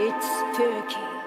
It's Turkey.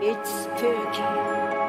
It's Turkey.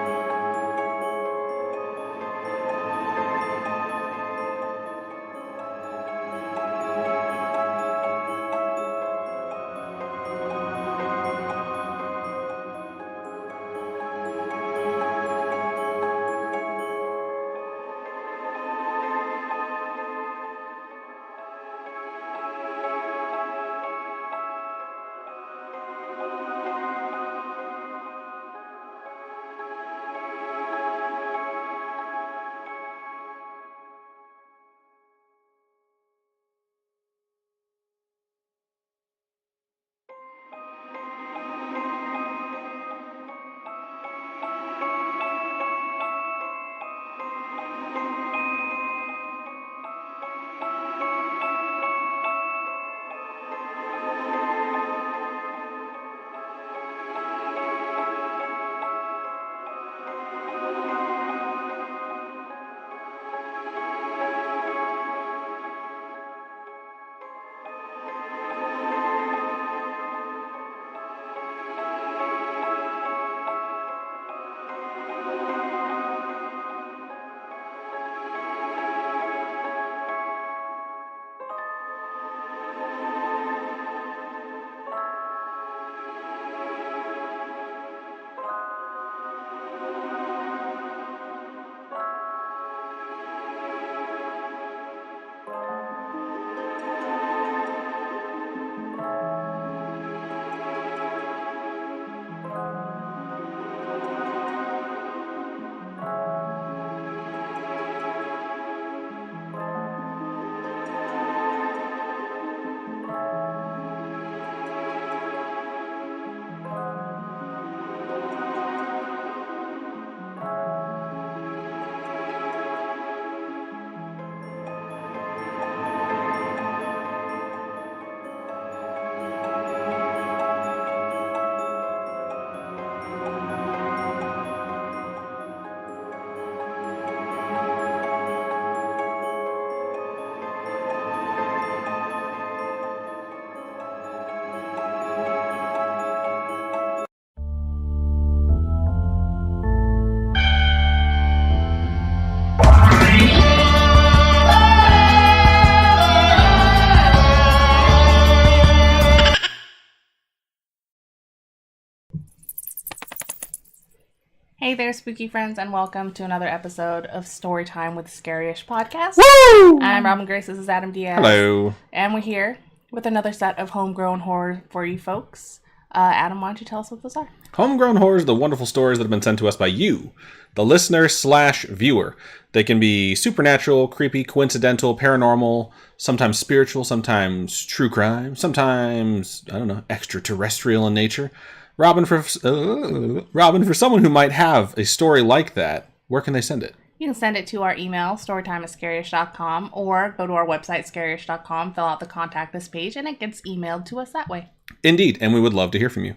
Hey there, spooky friends, and welcome to another episode of Storytime with Scaryish Podcast. Woo! I'm Robin Grace, this is Adam Diaz. Hello. And we're here with another set of homegrown horror for you folks. Adam, why don't you tell us what those are? Homegrown horrors are the wonderful stories that have been sent to us by you, the listener/viewer. They can be supernatural, creepy, coincidental, paranormal, sometimes spiritual, sometimes true crime, sometimes, extraterrestrial in nature. Robin, for someone who might have a story like that, where can they send it? You can send it to our email, storytime@scaryish.com, or go to our website, scaryish.com, fill out the contact us page, and it gets emailed to us that way. Indeed, and we would love to hear from you.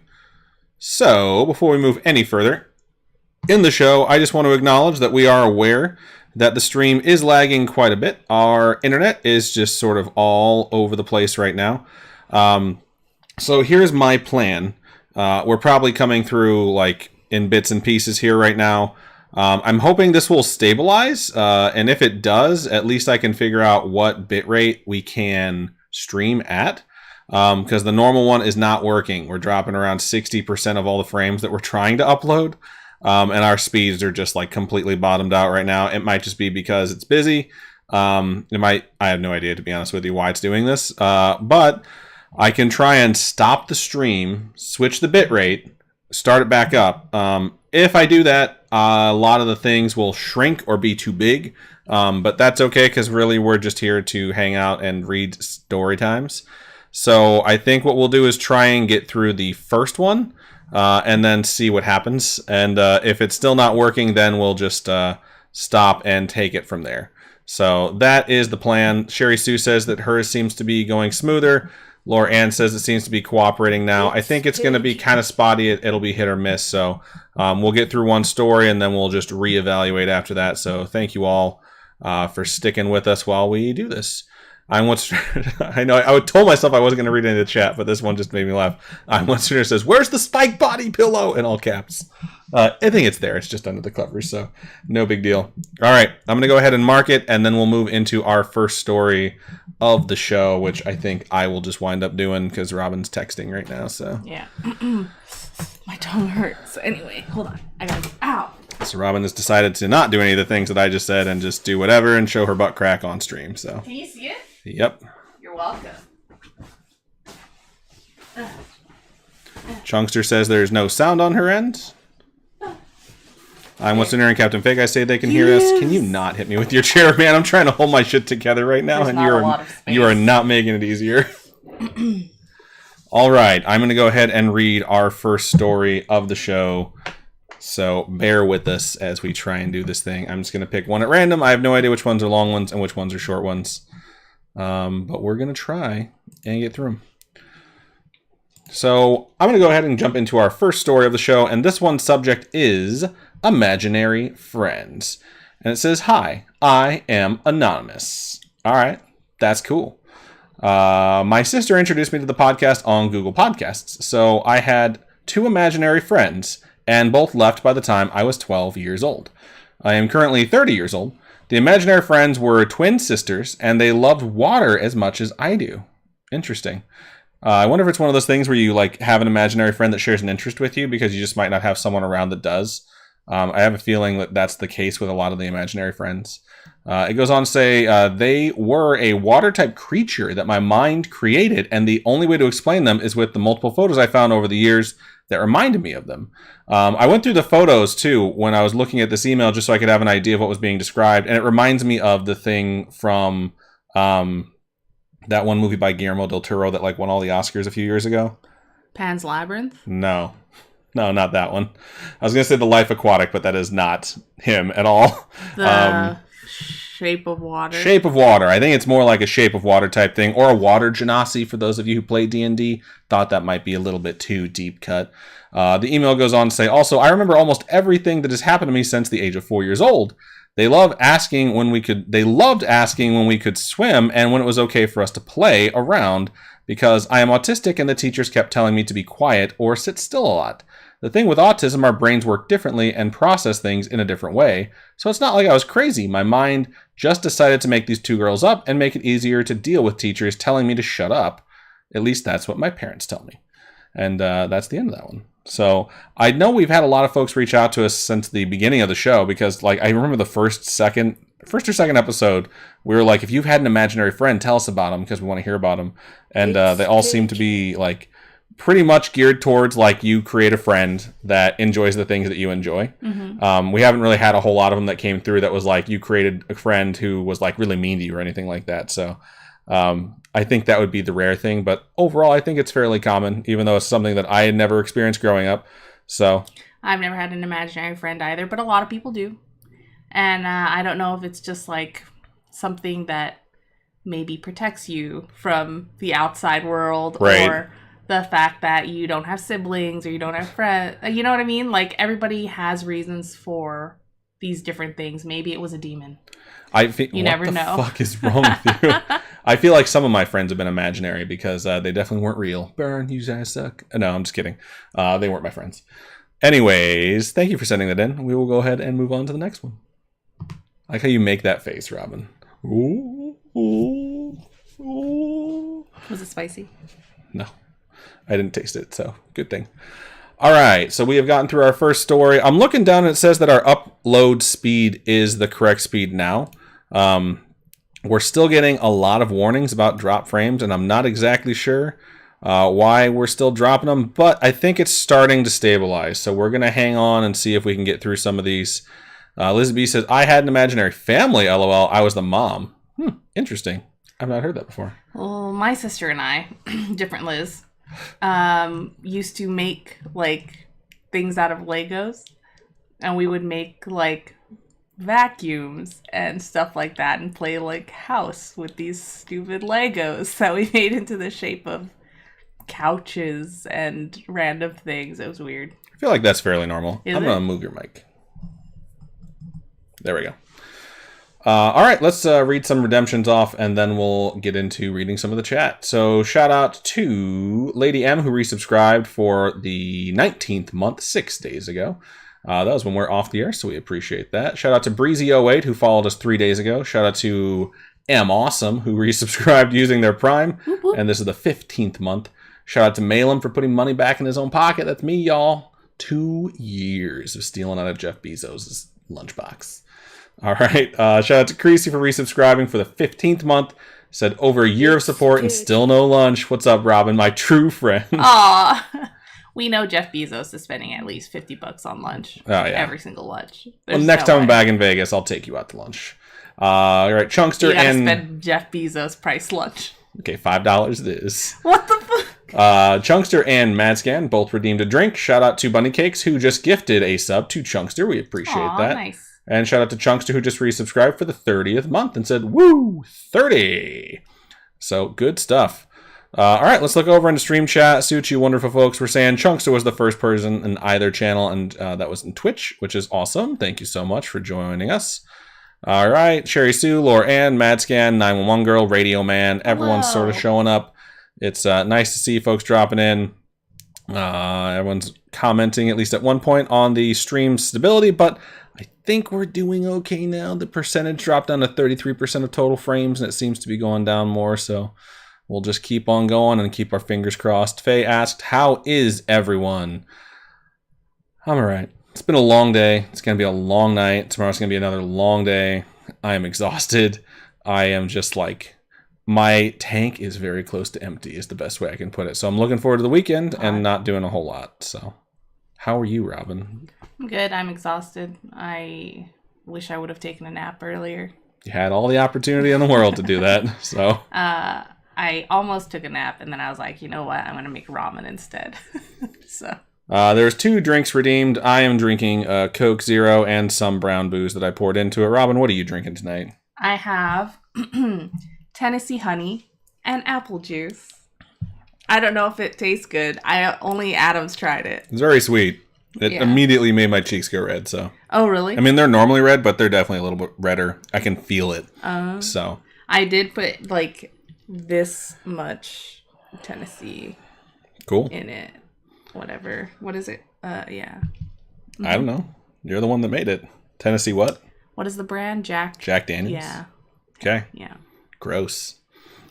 So, before we move any further, in the show, I just want to acknowledge that we are aware that the stream is lagging quite a bit. Our internet is just sort of all over the place right now. So here's my plan. We're probably coming through like in bits and pieces here right now. I'm hoping this will stabilize, and if it does, at least I can figure out what bitrate we can stream at. Because the normal one is not working. We're dropping around 60% of all the frames that we're trying to upload. And our speeds are just like completely bottomed out right now. It might just be because it's busy. I have no idea, to be honest with you, why it's doing this. But I can try and stop the stream, switch the bitrate, start it back up. If I do that, a lot of the things will shrink or be too big. But that's okay, because really we're just here to hang out and read story times. So I think what we'll do is try and get through the first one and then see what happens. And if it's still not working, then we'll just stop and take it from there. So that is the plan. Sherry Sue says that hers seems to be going smoother. Laura Ann says it seems to be cooperating now. I think it's going to be kind of spotty. It'll be hit or miss. So we'll get through one story and then we'll just reevaluate after that. So thank you all for sticking with us while we do this. I know I told myself I wasn't going to read any of the chat, but this one just made me laugh. One student says, "Where's the spike body pillow?" in all caps. I think it's there. It's just under the covers, so no big deal. All right, I'm going to go ahead and mark it, and then we'll move into our first story of the show, which I think I will just wind up doing because Robin's texting right now. So yeah, my tongue hurts. So anyway, hold on. I gotta go. Ow. So Robin has decided to not do any of the things that I just said and just do whatever and show her butt crack on stream. So can you see it? Yep. You're welcome. Chunkster says there's no sound on her end. I'm Western and Captain Fake. I say they can hear us. Can you not hit me with your chair, man? I'm trying to hold my shit together right now, and you are not making it easier. All right, I'm going to go ahead and read our first story of the show. So bear with us as we try and do this thing. I'm just going to pick one at random. I have no idea which ones are long ones and which ones are short ones. But we're going to try and get through them. So I'm going to go ahead and jump into our first story of the show. And this one's subject is imaginary friends. And it says, "Hi, I am anonymous." All right, that's cool. My sister introduced me to the podcast on Google Podcasts. So I had 2 imaginary friends, and both left by the time I was 12 years old. I am currently 30 years old. The imaginary friends were twin sisters, and they loved water as much as I do. Interesting. I wonder if it's one of those things where you like have an imaginary friend that shares an interest with you because you just might not have someone around that does. I have a feeling that that's the case with a lot of the imaginary friends. It goes on to say, they were a water-type creature that my mind created, and the only way to explain them is with the multiple photos I found over the years that reminded me of them. I went through the photos, too, when I was looking at this email, just so I could have an idea of what was being described, and it reminds me of the thing from that one movie by Guillermo del Toro that like won all the Oscars a few years ago. Pan's Labyrinth? No, not that one. I was going to say The Life Aquatic, but that is not him at all. The Shape of Water. Shape of Water. I think it's more like a Shape of Water type thing, or a water genasi for those of you who play D&D. Thought that might be a little bit too deep cut. The email goes on to say, also, I remember almost everything that has happened to me since the age of 4 years old. They loved asking when we could swim and when it was okay for us to play around, because I am autistic and the teachers kept telling me to be quiet or sit still a lot. The thing with autism, our brains work differently and process things in a different way. So it's not like I was crazy. My mind just decided to make these 2 girls up and make it easier to deal with teachers telling me to shut up. At least that's what my parents tell me. And that's the end of that one. So I know we've had a lot of folks reach out to us since the beginning of the show because, like, I remember the first or second episode, we were like, if you've had an imaginary friend, tell us about them because we want to hear about them. And they all seem to be like pretty much geared towards like you create a friend that enjoys the things that you enjoy. Mm-hmm. We haven't really had a whole lot of them that came through that was like you created a friend who was like really mean to you or anything like that. So I think that would be the rare thing. But overall, I think it's fairly common, even though it's something that I had never experienced growing up. So I've never had an imaginary friend either, but a lot of people do. And I don't know if it's just like something that maybe protects you from the outside world, right, or the fact that you don't have siblings or you don't have friends. You know what I mean? Like, everybody has reasons for these different things. Maybe it was a demon. You never know. What the fuck is wrong with you? I feel like some of my friends have been imaginary because they definitely weren't real. Burn, you guys suck. No, I'm just kidding. They weren't my friends. Anyways, thank you for sending that in. We will go ahead and move on to the next one. I like how you make that face, Robin. Ooh, ooh, ooh. Was it spicy? No, I didn't taste it, so good thing. All right, so we have gotten through our first story. I'm looking down and it says that our upload speed is the correct speed now. We're still getting a lot of warnings about drop frames, and I'm not exactly sure why we're still dropping them, but I think it's starting to stabilize. So we're going to hang on and see if we can get through some of these. Liz B says, I had an imaginary family, LOL. I was the mom. Interesting. I've not heard that before. Well, my sister and I, different Liz, used to make, like, things out of Legos. And we would make, like, vacuums and stuff like that and play, like, house with these stupid Legos that we made into the shape of couches and random things. It was weird. I feel like that's fairly normal. I'm going to move your mic. There we go. All right, let's read some redemptions off, and then we'll get into reading some of the chat. So shout out to Lady M, who resubscribed for the 19th month, 6 days ago. That was when we're off the air, so we appreciate that. Shout out to Breezy08, who followed us 3 days ago. Shout out to M Awesome, who resubscribed using their Prime, and this is the 15th month. Shout out to Malum for putting money back in his own pocket. That's me, y'all. 2 years of stealing out of Jeff Bezos' lunchbox. All right. Shout out to Creasy for resubscribing for the 15th month. Said over a year of support and still no lunch. What's up, Robin? My true friend. Aw. We know Jeff Bezos is spending at least $50 on lunch. Oh, yeah. Every single lunch. Well, next time I'm back in Vegas, I'll take you out to lunch. All right. Chunkster you gotta spend Jeff Bezos price lunch. Okay, $5 it is. What the fuck? Chunkster and Madscan both redeemed a drink. Shout out to Bunny Cakes, who just gifted a sub to Chunkster. We appreciate that. Nice. And shout out to Chunkster, who just resubscribed for the 30th month and said, woo, 30. So, good stuff. All right, let's look over into stream chat, see what you wonderful folks were saying. Chunkster was the first person in either channel, and that was in Twitch, which is awesome. Thank you so much for joining us. All right, Sherry Sue, Laura Ann, Madscan, 911 Girl, Radio Man, everyone's sort of showing up. It's nice to see folks dropping in. Everyone's commenting, at least at one point, on the stream stability, but I think we're doing okay now. The percentage dropped down to 33% of total frames, and it seems to be going down more, so we'll just keep on going and keep our fingers crossed. Faye asked, how is everyone? I'm all right. It's been a long day. It's going to be a long night. Tomorrow's going to be another long day. I am exhausted. I am just like, my tank is very close to empty is the best way I can put it. So I'm looking forward to the weekend and not doing a whole lot. So how are you, Robin? I'm good. I'm exhausted. I wish I would have taken a nap earlier. You had all the opportunity in the world to do that. So I almost took a nap, and then I was like, you know what? I'm going to make ramen instead. So there's 2 drinks redeemed. I am drinking Coke Zero and some brown booze that I poured into it. Robin, what are you drinking tonight? I have Tennessee honey and apple juice. I don't know if it tastes good. Only Adam's tried it. It's very sweet. It immediately made my cheeks go red. So. Oh, really? I mean, they're normally red, but they're definitely a little bit redder. I can feel it. So. I did put like this much Tennessee in it. Whatever. What is it? Yeah. I don't know. You're the one that made it. Tennessee what? What is the brand? Jack Daniels? Yeah. Okay. Yeah. Gross.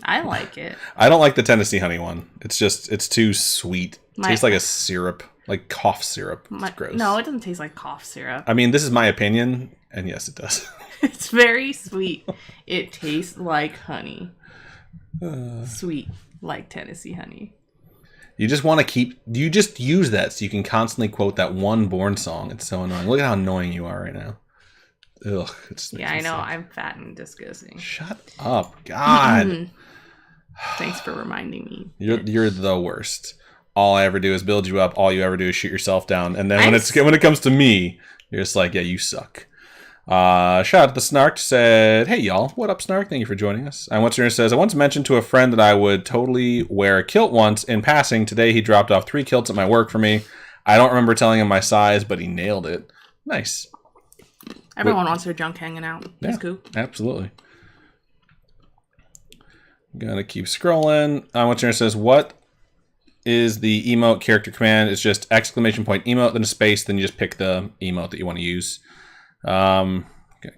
I like it. I don't like the Tennessee honey one. It's too sweet. Tastes like a syrup. Like cough syrup. It's gross. No, it doesn't taste like cough syrup. I mean, this is my opinion, and yes, it does. It's very sweet. It tastes like honey. Sweet, like Tennessee honey. You just want to you just use that so you can constantly quote that one Bourne song. It's so annoying. Look at how annoying you are right now. Ugh. Yeah, I know. I'm fat and disgusting. Shut up. God. Thanks for reminding me. You're the worst. All I ever do is build you up. All you ever do is shoot yourself down. And then when it comes to me, you're just like, yeah, you suck. Shout out to the Snark, said, hey y'all, what up Snark? Thank you for joining us. And What's Your Name says, I once mentioned to a friend that I would totally wear a kilt once. In passing, today he dropped off 3 kilts at my work for me. I don't remember telling him my size, but he nailed it. Nice. Everyone wants their junk hanging out. That's cool. Absolutely. Gonna keep scrolling. What's Your Name says, what is the emote character command? It's just ! Emote, then a space, then you just pick the emote that you want to use. Gonna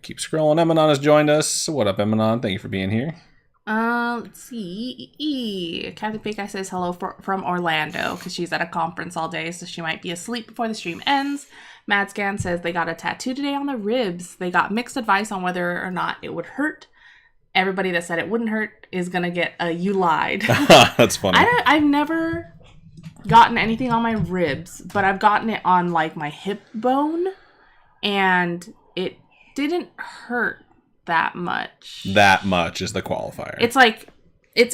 keep scrolling. Emanon has joined us. What up, Emanon? Thank you for being here. Let's see. Captain Pink Eye says hello from Orlando because she's at a conference all day, so she might be asleep before the stream ends. Madscan says they got a tattoo today on the ribs. They got mixed advice on whether or not it would hurt. Everybody that said it wouldn't hurt is gonna get a you lied. That's funny. I've never gotten anything on my ribs, but I've gotten it on like my hip bone. And it didn't hurt that much. That much is the qualifier. It's like,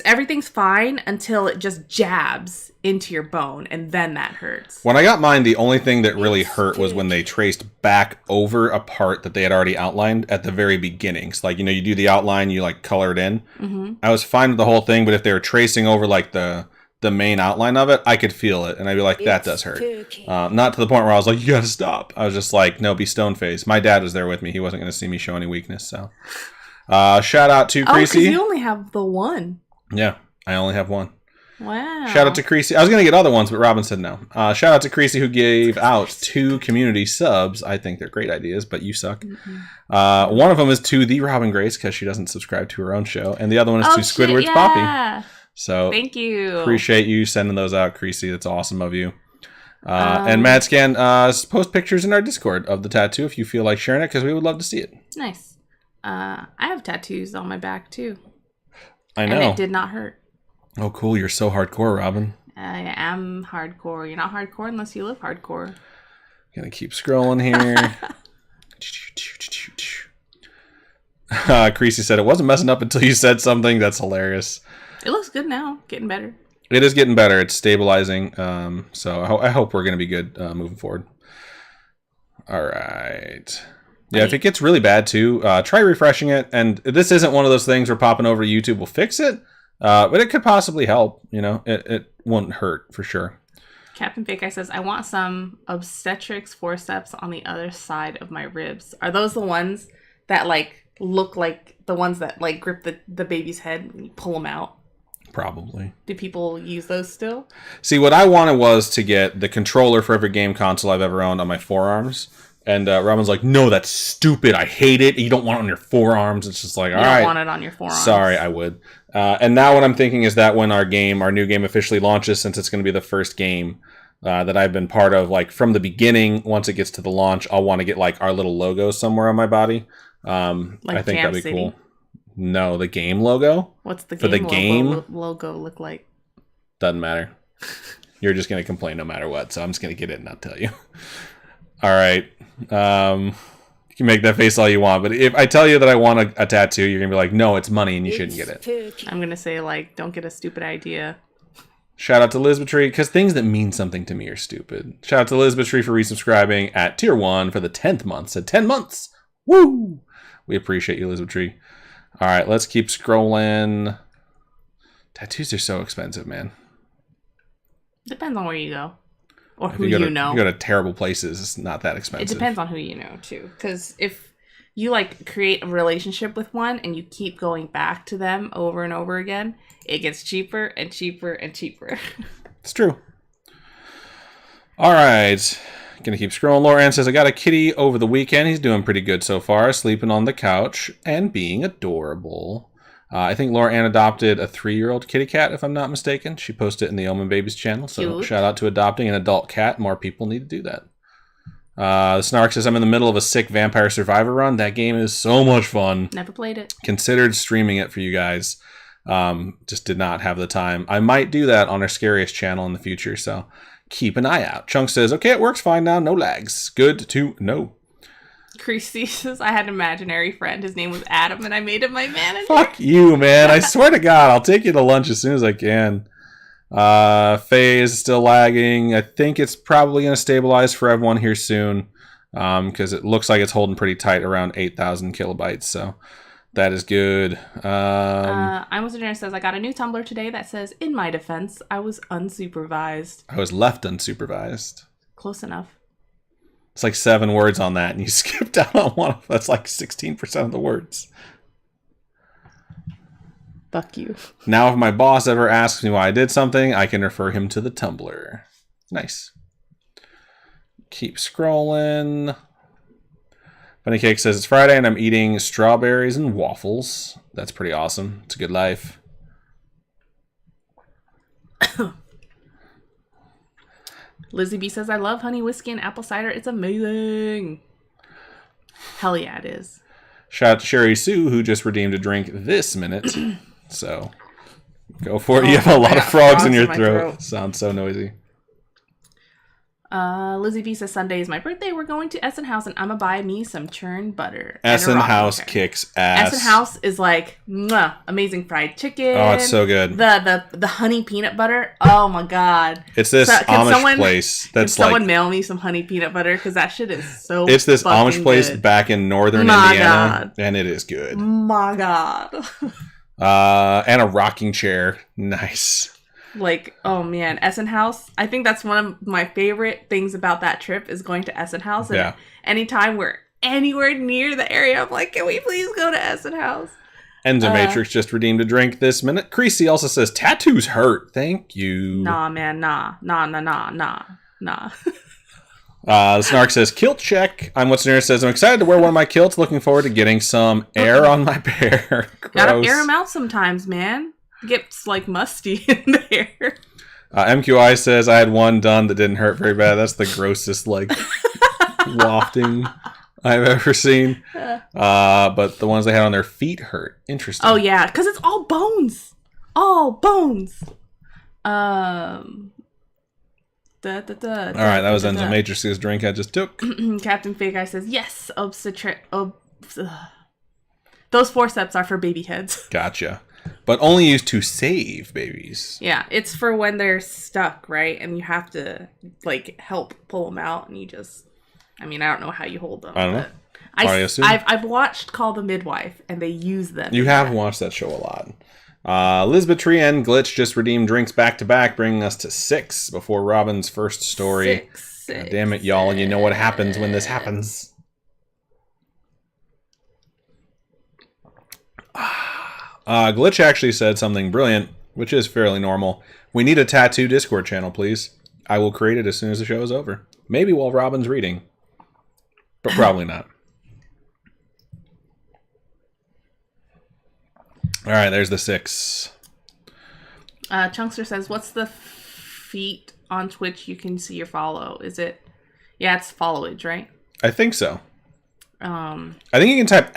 everything's fine until it just jabs into your bone, and then that hurts. When I got mine, the only thing that really hurt was when they traced back over a part that they had already outlined at the very beginning. So, like, you do the outline, you, like, color it in. Mm-hmm. I was fine with the whole thing, but if they were tracing over, like, the main outline of it, I could feel it, and I'd be like, that does hurt. Not to the point where I was like, you gotta stop. I was just like, no, be stone-faced. My dad was there with me. He wasn't going to see me show any weakness, so. Shout out to Creasy. Because you only have the one. Yeah, I only have one. Wow. Shout out to Creasy. I was going to get other ones, but Robin said no. Shout out to Creasy, who gave out 2 community subs. I think they're great ideas, but you suck. Mm-hmm. One of them is to the Robin Grace, because she doesn't subscribe to her own show, and the other one is to Squidward's Poppy. So thank you. Appreciate you sending those out, Creasy. That's awesome of you. And Madscan, post pictures in our Discord of the tattoo if you feel like sharing it, because we would love to see it. Nice. I have tattoos on my back too. I know. And it did not hurt. Oh, cool. You're so hardcore, Robin. I am hardcore. You're not hardcore unless you live hardcore. Gonna keep scrolling here. Creasy said it wasn't messing up until you said something. That's hilarious. It looks good now. Getting better. It is getting better. It's stabilizing. So I hope we're going to be good moving forward. All right. Yeah, if it gets really bad too, try refreshing it. And this isn't one of those things where popping over to YouTube will fix it. But it could possibly help. It won't hurt for sure. Captain Fake Eye says, I want some obstetrics forceps on the other side of my ribs. Are those the ones that look like the ones that grip the baby's head and you pull them out? Probably. Do people use those still? See, what I wanted was to get the controller for every game console I've ever owned on my forearms. And Robin's like, no, that's stupid. I hate it. You don't want it on your forearms. It's just like, all right. You don't want it on your forearms. Sorry, I would. And now what I'm thinking is that when our new game officially launches, since it's going to be the first game that I've been part of, from the beginning, once it gets to the launch, I'll want to get our little logo somewhere on my body. I think Jam that'd be City? cool. No, the game logo. What's the for game logo look like? Doesn't matter. You're just going to complain no matter what, so I'm just going to get it and not tell you. All right. You can make that face all you want, but if I tell you that I want a tattoo, you're going to be like, no, it's money and you shouldn't get it. I'm going to say, don't get a stupid idea. Shout out to Lisbeth Tree, because things that mean something to me are stupid. Shout out to Lisbeth Tree for resubscribing at tier 1 for the 10th month. Said 10 months. Woo! We appreciate you, Elizabeth Tree. All right, let's keep scrolling. Tattoos are so expensive, man. Depends on where you go. Or who you know. If you go to terrible places, it's not that expensive. It depends on who you know, too. Because if you, create a relationship with one and you keep going back to them over and over again, it gets cheaper and cheaper and cheaper. It's true. All right. Gonna keep scrolling. Lauren says, I got a kitty over the weekend. He's doing pretty good so far, sleeping on the couch and being adorable. I think Laura Ann adopted a 3-year-old kitty cat, if I'm not mistaken. She posted it in the Omen Babies channel. So Cute. shout out to adopting an adult cat. More people need to do that. Snark says, I'm in the middle of a sick Vampire Survivor run. That game is so much fun. Never played it. Considered streaming it for you guys. Just did not have the time. I might do that on our Scaryish channel in the future, so keep an eye out. Chunk says, okay, it works fine now. No lags. Good to know. Creasy says, I had an imaginary friend. His name was Adam, and I made him my manager. Fuck you, man. I swear to God, I'll take you to lunch as soon as I can. Faye is still lagging. I think it's probably going to stabilize for everyone here soon, because it looks like it's holding pretty tight around 8,000 kilobytes, so that is good. I'm with Jenner says, I got a new Tumblr today that says, in my defense, I was unsupervised. I was left unsupervised. Close enough. It's like 7 words on that, and you skipped out on one. That's like 16% of the words. Fuck you. Now, if my boss ever asks me why I did something, I can refer him to the Tumblr. Nice. Keep scrolling. Bunny Cake says, it's Friday, and I'm eating strawberries and waffles. That's pretty awesome. It's a good life. Lizzie B says, I love honey whiskey and apple cider. It's amazing. Hell yeah, it is. Shout out to Sherry Sue, who just redeemed a drink this minute. So, go for it. You have a lot of frogs in your throat. Sounds so noisy. Lizzie B says, Sunday is my birthday. We're going to Essen House, and I'm going to buy me some churned butter. Essen House kicks ass. Essen House is like, mwah, amazing fried chicken. Oh, it's so good. The honey peanut butter. Oh, my God. It's this Amish place that's can someone like... mail me some honey peanut butter? Because that shit is so It's this Amish good. place back in northern Indiana, and it is good. My God. And a rocking chair. Nice. Like, oh man, Essen House. I think that's one of my favorite things about that trip is going to Essen House. And yeah. Anytime we're anywhere near the area, I'm like, can we please go to Essen House? Enzo Matrix just redeemed a drink this minute. Creasy also says, tattoos hurt. Thank you. Nah, man, nah. Snark says, kilt check. I'm What's Near says, I'm excited to wear one of my kilts. Looking forward to getting some air on my bear. Gotta air them out sometimes, man. Gets like musty in there. MQI says, I had one done that didn't hurt very bad. That's the grossest, like, wafting I've ever seen. But the ones they had on their feet hurt. Interesting. Oh, yeah, because it's all bones. All bones. All right, that was Enzo Matrix's drink I just took. Captain Fake Guy says, yes, those forceps are for baby heads. Gotcha. But only used to save babies. Yeah, it's for when they're stuck, right? And you have to, like, help pull them out, and you just... I mean, I don't know how you hold them. I don't know. I've watched Call the Midwife, and they use them. You have watched that show a lot. Lisbeth Tree and Glitch just redeemed drinks back-to-back, bringing us to 6 before Robin's first story. Six, damn it, y'all. You know what happens when this happens. Glitch actually said something brilliant, which is fairly normal. We need a tattoo Discord channel, please. I will create it as soon as the show is over. Maybe while Robin's reading. But probably not. Alright, there's the 6. Chunkster says, what's the feat on Twitch you can see your follow? Is it... Yeah, it's followage, right? I think so. I think you can type !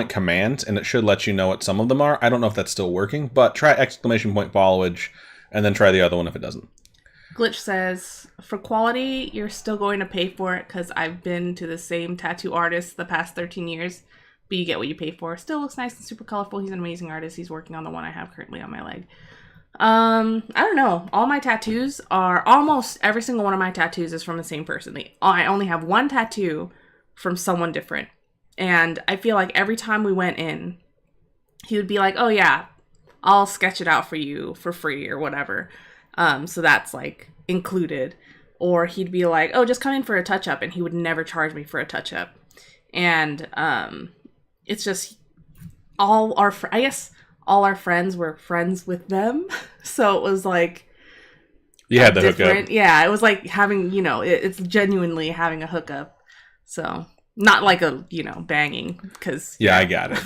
command, and it should let you know what some of them are. I don't know if that's still working, but try ! followage, and then try the other one if it doesn't. Glitch says, for quality, you're still going to pay for it, because I've been to the same tattoo artist the past 13 years, but you get what you pay for. Still looks nice and super colorful. He's an amazing artist. He's working on the one I have currently on my leg. I don't know. All my tattoos are... Almost every single one of my tattoos is from the same person. I only have one tattoo from someone different. And I feel like every time we went in, he would be like, oh yeah, I'll sketch it out for you for free or whatever. So that's like included. Or he'd be like, oh, just come in for a touch-up, and he would never charge me for a touch-up. And it's just I guess all our friends were friends with them. So it was like... You had the hookup. Yeah, it was like having, it's genuinely having a hookup. So, not like a, banging, because... Yeah, I got it.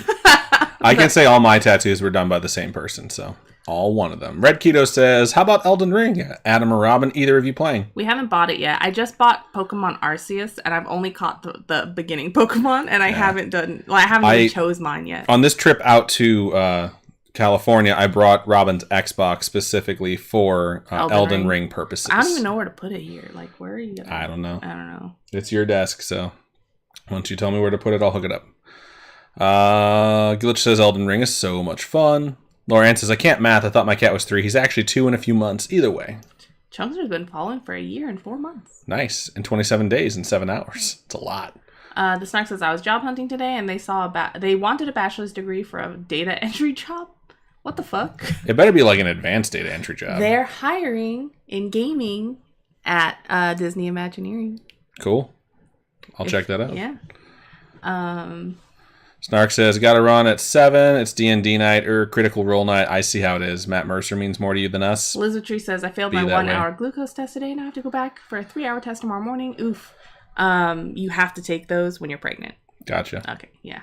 I can say all my tattoos were done by the same person, so all one of them. Red Keto says, how about Elden Ring? Adam or Robin, either of you playing? We haven't bought it yet. I just bought Pokemon Arceus, and I've only caught the beginning Pokemon, and I haven't even chose mine yet. On this trip out to California, I brought Robin's Xbox specifically for Elden Ring purposes. I don't even know where to put it here. Like, where are you gonna... I don't know. I don't know. It's your desk, so once you tell me where to put it, I'll hook it up. Glitch says Elden Ring is so much fun. Laura says, I can't math. I thought my cat was 3. He's actually 2 in a few months. Either way. Chunks has been following for a year and 4 months. Nice. In 27 days and 7 hours. It's a lot. The Snark says, I was job hunting today and they wanted a bachelor's degree for a data entry job. What the fuck? It better be like an advanced data entry job. They're hiring in gaming at Disney Imagineering. Cool. I'll check that out. Yeah. Snark says, gotta run at 7. It's D&D night or Critical Role night. I see how it is. Matt Mercer means more to you than us. Lizard Tree says, I failed my 1-hour glucose test today and I have to go back for a 3-hour test tomorrow morning. Oof. You have to take those when you're pregnant. Gotcha. Okay, yeah.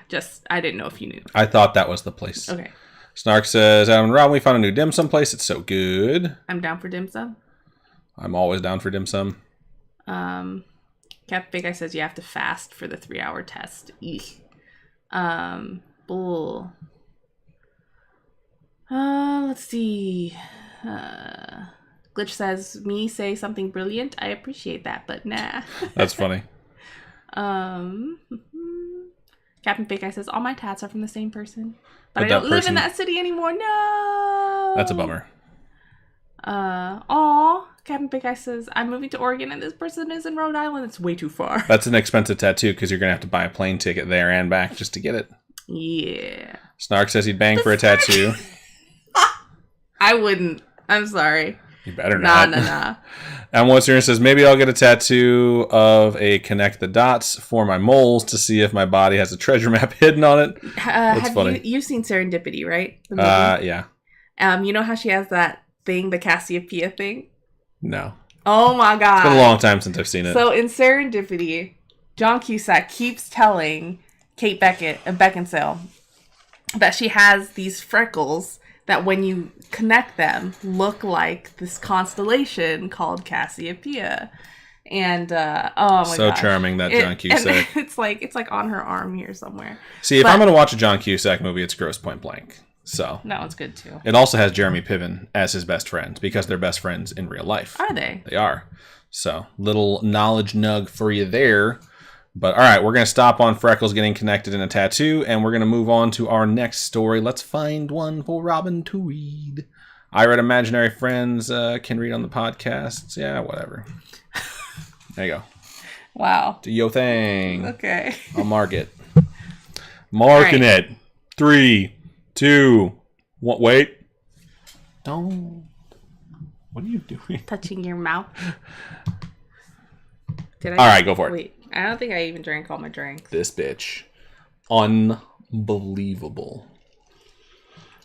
I didn't know if you knew. I thought that was the place. Okay. Snark says, Adam and Rob, we found a new dim sum place. It's so good. I'm down for dim sum. I'm always down for dim sum. Cap Big Eye says you have to fast for the 3-hour test. Eek. Bull. Let's see. Glitch says, me say something brilliant. I appreciate that, but nah. That's funny. Captain Big Eye says, all my tats are from the same person. But I don't live in that city anymore. No. That's a bummer. Captain Big Eye says, I'm moving to Oregon and this person is in Rhode Island. It's way too far. That's an expensive tattoo because you're going to have to buy a plane ticket there and back just to get it. Yeah. Snark says he'd bang for a tattoo. I wouldn't. I'm sorry. You better not. Nah. And what's here says, maybe I'll get a tattoo of a connect the dots for my moles to see if my body has a treasure map hidden on it. That's funny. You've seen Serendipity, right? Yeah. You know how she has that thing, the Cassiopeia thing? No. Oh my god. It's been a long time since I've seen it. So in Serendipity, John Cusack keeps telling Kate Beckinsale that she has these freckles that when you connect them look like this constellation called Cassiopeia. And oh my god. So charming, that John Cusack. It's like on her arm here somewhere. See, if I'm going to watch a John Cusack movie, it's Grosse Point Blank. So that one's good too. It also has Jeremy Piven as his best friend because they're best friends in real life. Are they? They are. So little knowledge nug for you there. But all right, we're going to stop on Freckles getting connected in a tattoo, and we're going to move on to our next story. Let's find one for Robin to read. I read Imaginary Friends, can read on the podcasts. Yeah, whatever. There you go. Wow. Do your thing. Okay. I'll mark it. Marking it. 3, 2, 1. Wait. Don't. What are you doing? Touching your mouth. All right, go for it. Wait, I don't think I even drank all my drinks. This bitch. Unbelievable.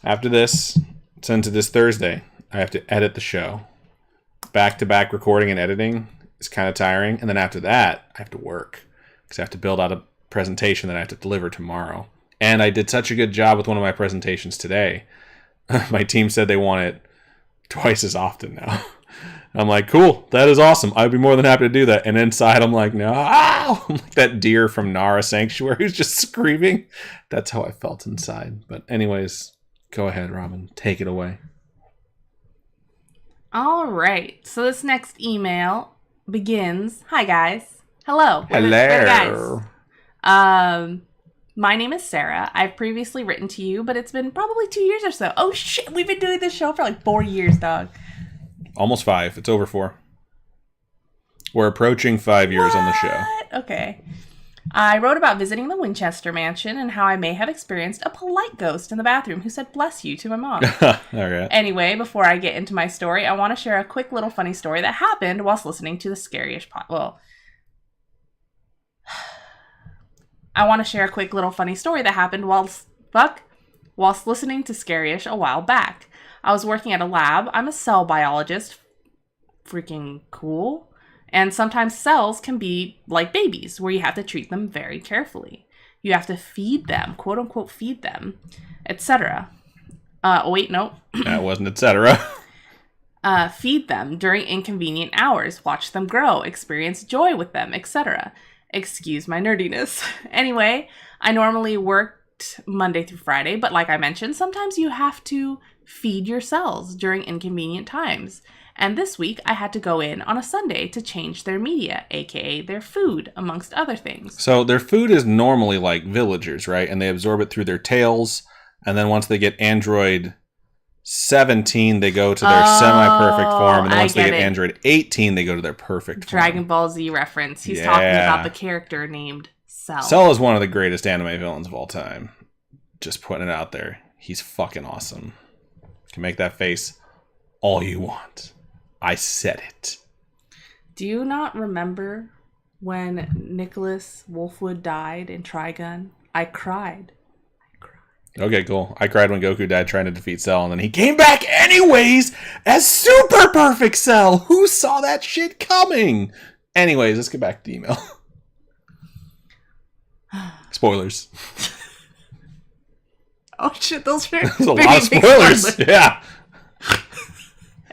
After this, since it is Thursday, I have to edit the show. Back-to-back recording and editing is kind of tiring. And then after that, I have to work. Because I have to build out a presentation that I have to deliver tomorrow. And I did such a good job with one of my presentations today. My team said they want it twice as often now. I'm like, cool, that is awesome. I'd be more than happy to do that. And inside, I'm like, no. I'm like that deer from Nara Sanctuary who's just screaming. That's how I felt inside. But anyways, go ahead, Robin. Take it away. All right. So this next email begins. Hi, guys. Hello. Hello. Guys. My name is Sarah. I've previously written to you, but it's been probably 2 years or so. Oh, shit. We've been doing this show for like 4 years, dog. Almost 5. It's over 4. We're approaching 5 years on the show. Okay. I wrote about visiting the Winchester Mansion and how I may have experienced a polite ghost in the bathroom who said bless you to my mom. All right. Anyway, before I get into my story, I want to share a quick little funny story that happened whilst listening to the Scaryish Podcast. Well, I want to share a quick little funny story that happened whilst listening to Scaryish a while back. I was working at a lab. I'm a cell biologist. Freaking cool. And sometimes cells can be like babies, where you have to treat them very carefully. You have to feed them, quote unquote feed them, etc. Wait, no. That wasn't etc. Feed them during inconvenient hours, watch them grow, experience joy with them, etc. Excuse my nerdiness. Anyway, I normally worked Monday through Friday, but like I mentioned, sometimes you have to feed your cells during inconvenient times. And this week, I had to go in on a Sunday to change their media, aka their food, amongst other things. So their food is normally like villagers, right? And they absorb it through their tails. And then once they get Android 17, they go to their semi-perfect form. And then once they get Android 18, they go to their perfect form. Dragon Ball Z reference. He's talking about the character named Cell. Cell is one of the greatest anime villains of all time. Just putting it out there. He's fucking awesome. Can make that face all you want. I said it. Do you not remember when Nicholas Wolfwood died in Trigun? I cried. Okay, cool. I cried when Goku died trying to defeat Cell, and then he came back anyways as Super Perfect Cell. Who saw that shit coming? Anyways, let's get back to the email. Spoilers. Oh shit, those are There's a lot of spoilers. Yeah.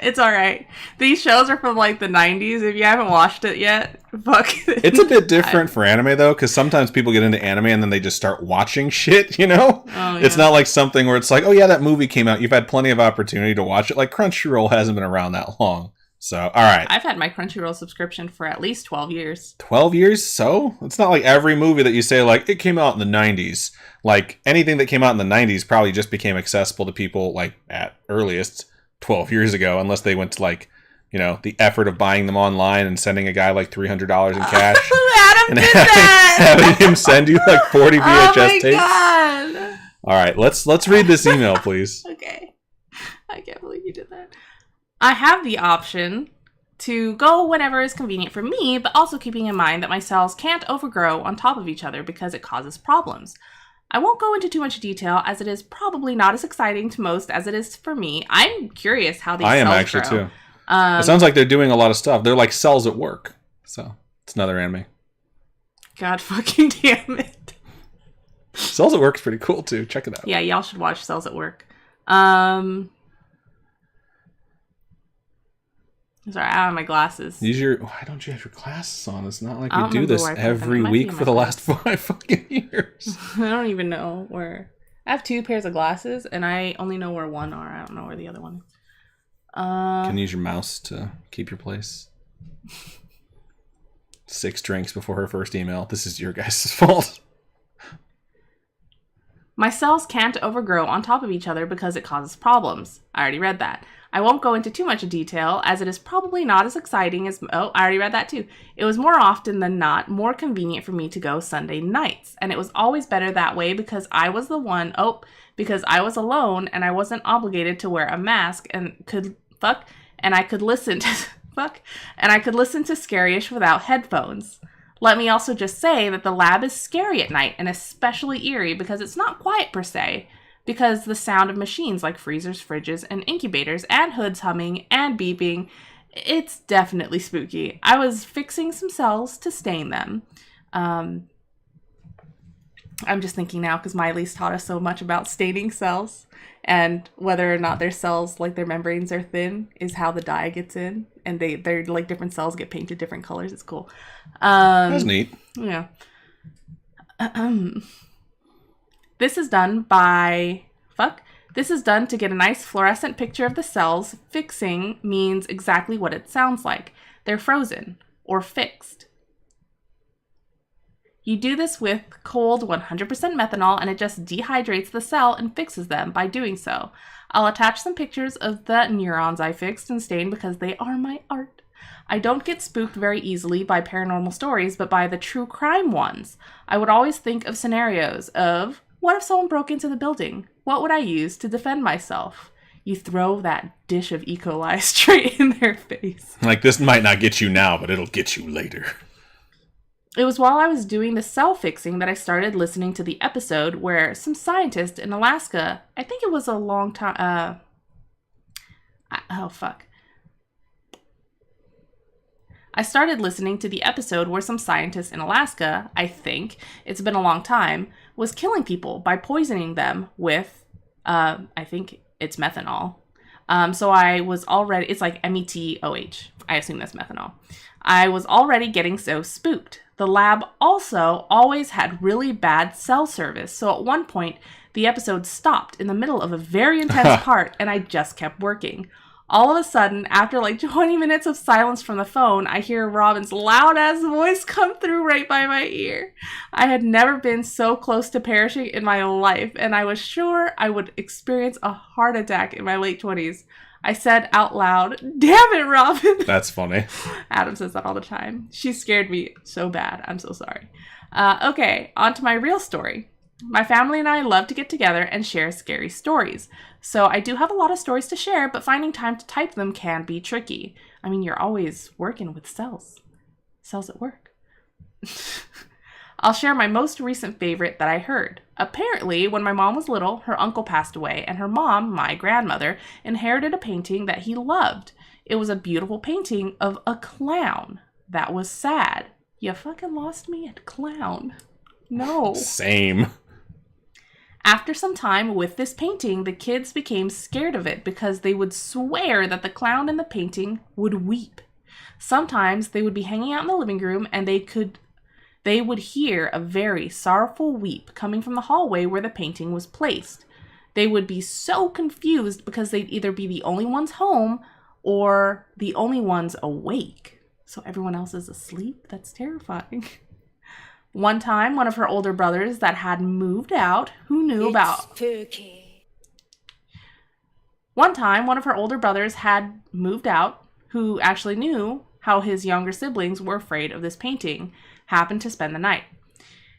It's alright. These shows are from like the 90s. If you haven't watched it yet, fuck. It's a bit different for anime though, because sometimes people get into anime and then they just start watching shit, you know? Oh, yeah. It's not like something where it's like, oh yeah, that movie came out. You've had plenty of opportunity to watch it. Like Crunchyroll hasn't been around that long. So, alright. I've had my Crunchyroll subscription for at least 12 years. 12 years? So? It's not like every movie that you say, like, it came out in the 90s. Like, anything that came out in the 90s probably just became accessible to people, like, at earliest 12 years ago, unless they went to, like, you know, the effort of buying them online and sending a guy, like, $300 in cash. Adam did that! Having him send you, like, 40 VHS tapes. Oh, my God. All right, let's read this email, please. Okay. I can't believe you did that. I have the option to go whenever is convenient for me, but also keeping in mind that my cells can't overgrow on top of each other because it causes problems. I won't go into too much detail as it is probably not as exciting to most as it is for me. I'm curious how these cells grow. I am actually too. It sounds like they're doing a lot of stuff. They're like cells at work. So it's another anime. God fucking damn it. Cells at Work is pretty cool too. Check it out. Yeah, y'all should watch Cells at Work. Sorry, I don't have my glasses. Why don't you have your glasses on? It's not like we do this every week for the last 5 fucking years. I don't even know where. I have 2 pairs of glasses, and I only know where one are. I don't know where the other one is. Can you use your mouse to keep your place? 6 drinks before her first email. This is your guys' fault. My cells can't overgrow on top of each other because it causes problems. I already read that. I won't go into too much detail as it is probably not as exciting as... Oh, I already read that too. It was more often than not more convenient for me to go Sunday nights. And it was always better that way because I was because I was alone and I wasn't obligated to wear a mask and I could listen to... and I could listen to Scaryish without headphones. Let me also just say that the lab is scary at night and especially eerie because it's not quiet per se. Because the sound of machines like freezers, fridges, and incubators, and hoods humming and beeping, it's definitely spooky. I was fixing some cells to stain them. I'm just thinking now because Miley's taught us so much about staining cells and whether or not their cells, like their membranes are thin, is how the dye gets in. And they're like different cells get painted different colors. It's cool. That's neat. Yeah. This is done to get a nice fluorescent picture of the cells. Fixing means exactly what it sounds like. They're frozen or fixed. You do this with cold 100% methanol and it just dehydrates the cell and fixes them by doing so. I'll attach some pictures of the neurons I fixed and stained because they are my art. I don't get spooked very easily by paranormal stories, but by the true crime ones. I would always think of scenarios of, what if someone broke into the building? What would I use to defend myself? You throw that dish of E. coli straight in their face. Like, this might not get you now, but it'll get you later. It was while I was doing the cell fixing that I started listening to the episode where some scientist in Alaska, I think it was a long time, I I started listening to the episode where some scientist in Alaska, I think, it's been a long time, was killing people by poisoning them with, I think it's methanol. So I was already, it's like METOH. I assume that's methanol. I was already getting so spooked. The lab also always had really bad cell service. So at one point, the episode stopped in the middle of a very intense part and I just kept working. All of a sudden, after like 20 minutes of silence from the phone, I hear Robin's loud-ass voice come through right by my ear. I had never been so close to perishing in my life, and I was sure I would experience a heart attack in my late 20s. I said out loud, "Damn it, Robin!" That's funny. Adam says that all the time. She scared me so bad. I'm so sorry. Okay, on to my real story. My family and I love to get together and share scary stories. So I do have a lot of stories to share, but finding time to type them can be tricky. I mean, you're always working with cells. Cells at work. I'll share my most recent favorite that I heard. Apparently, when my mom was little, her uncle passed away, and her mom, my grandmother, inherited a painting that he loved. It was a beautiful painting of a clown. That was sad. You fucking lost me at clown. No. Same. After some time with this painting, the kids became scared of it because they would swear that the clown in the painting would weep. Sometimes they would be hanging out in the living room and they would hear a very sorrowful weep coming from the hallway where the painting was placed. They would be so confused because they'd either be the only ones home or the only ones awake. So everyone else is asleep? That's terrifying. One time, one of her older brothers that had moved out, who knew It's about... spooky. One time, one of her older brothers had moved out, who actually knew how his younger siblings were afraid of this painting, happened to spend the night.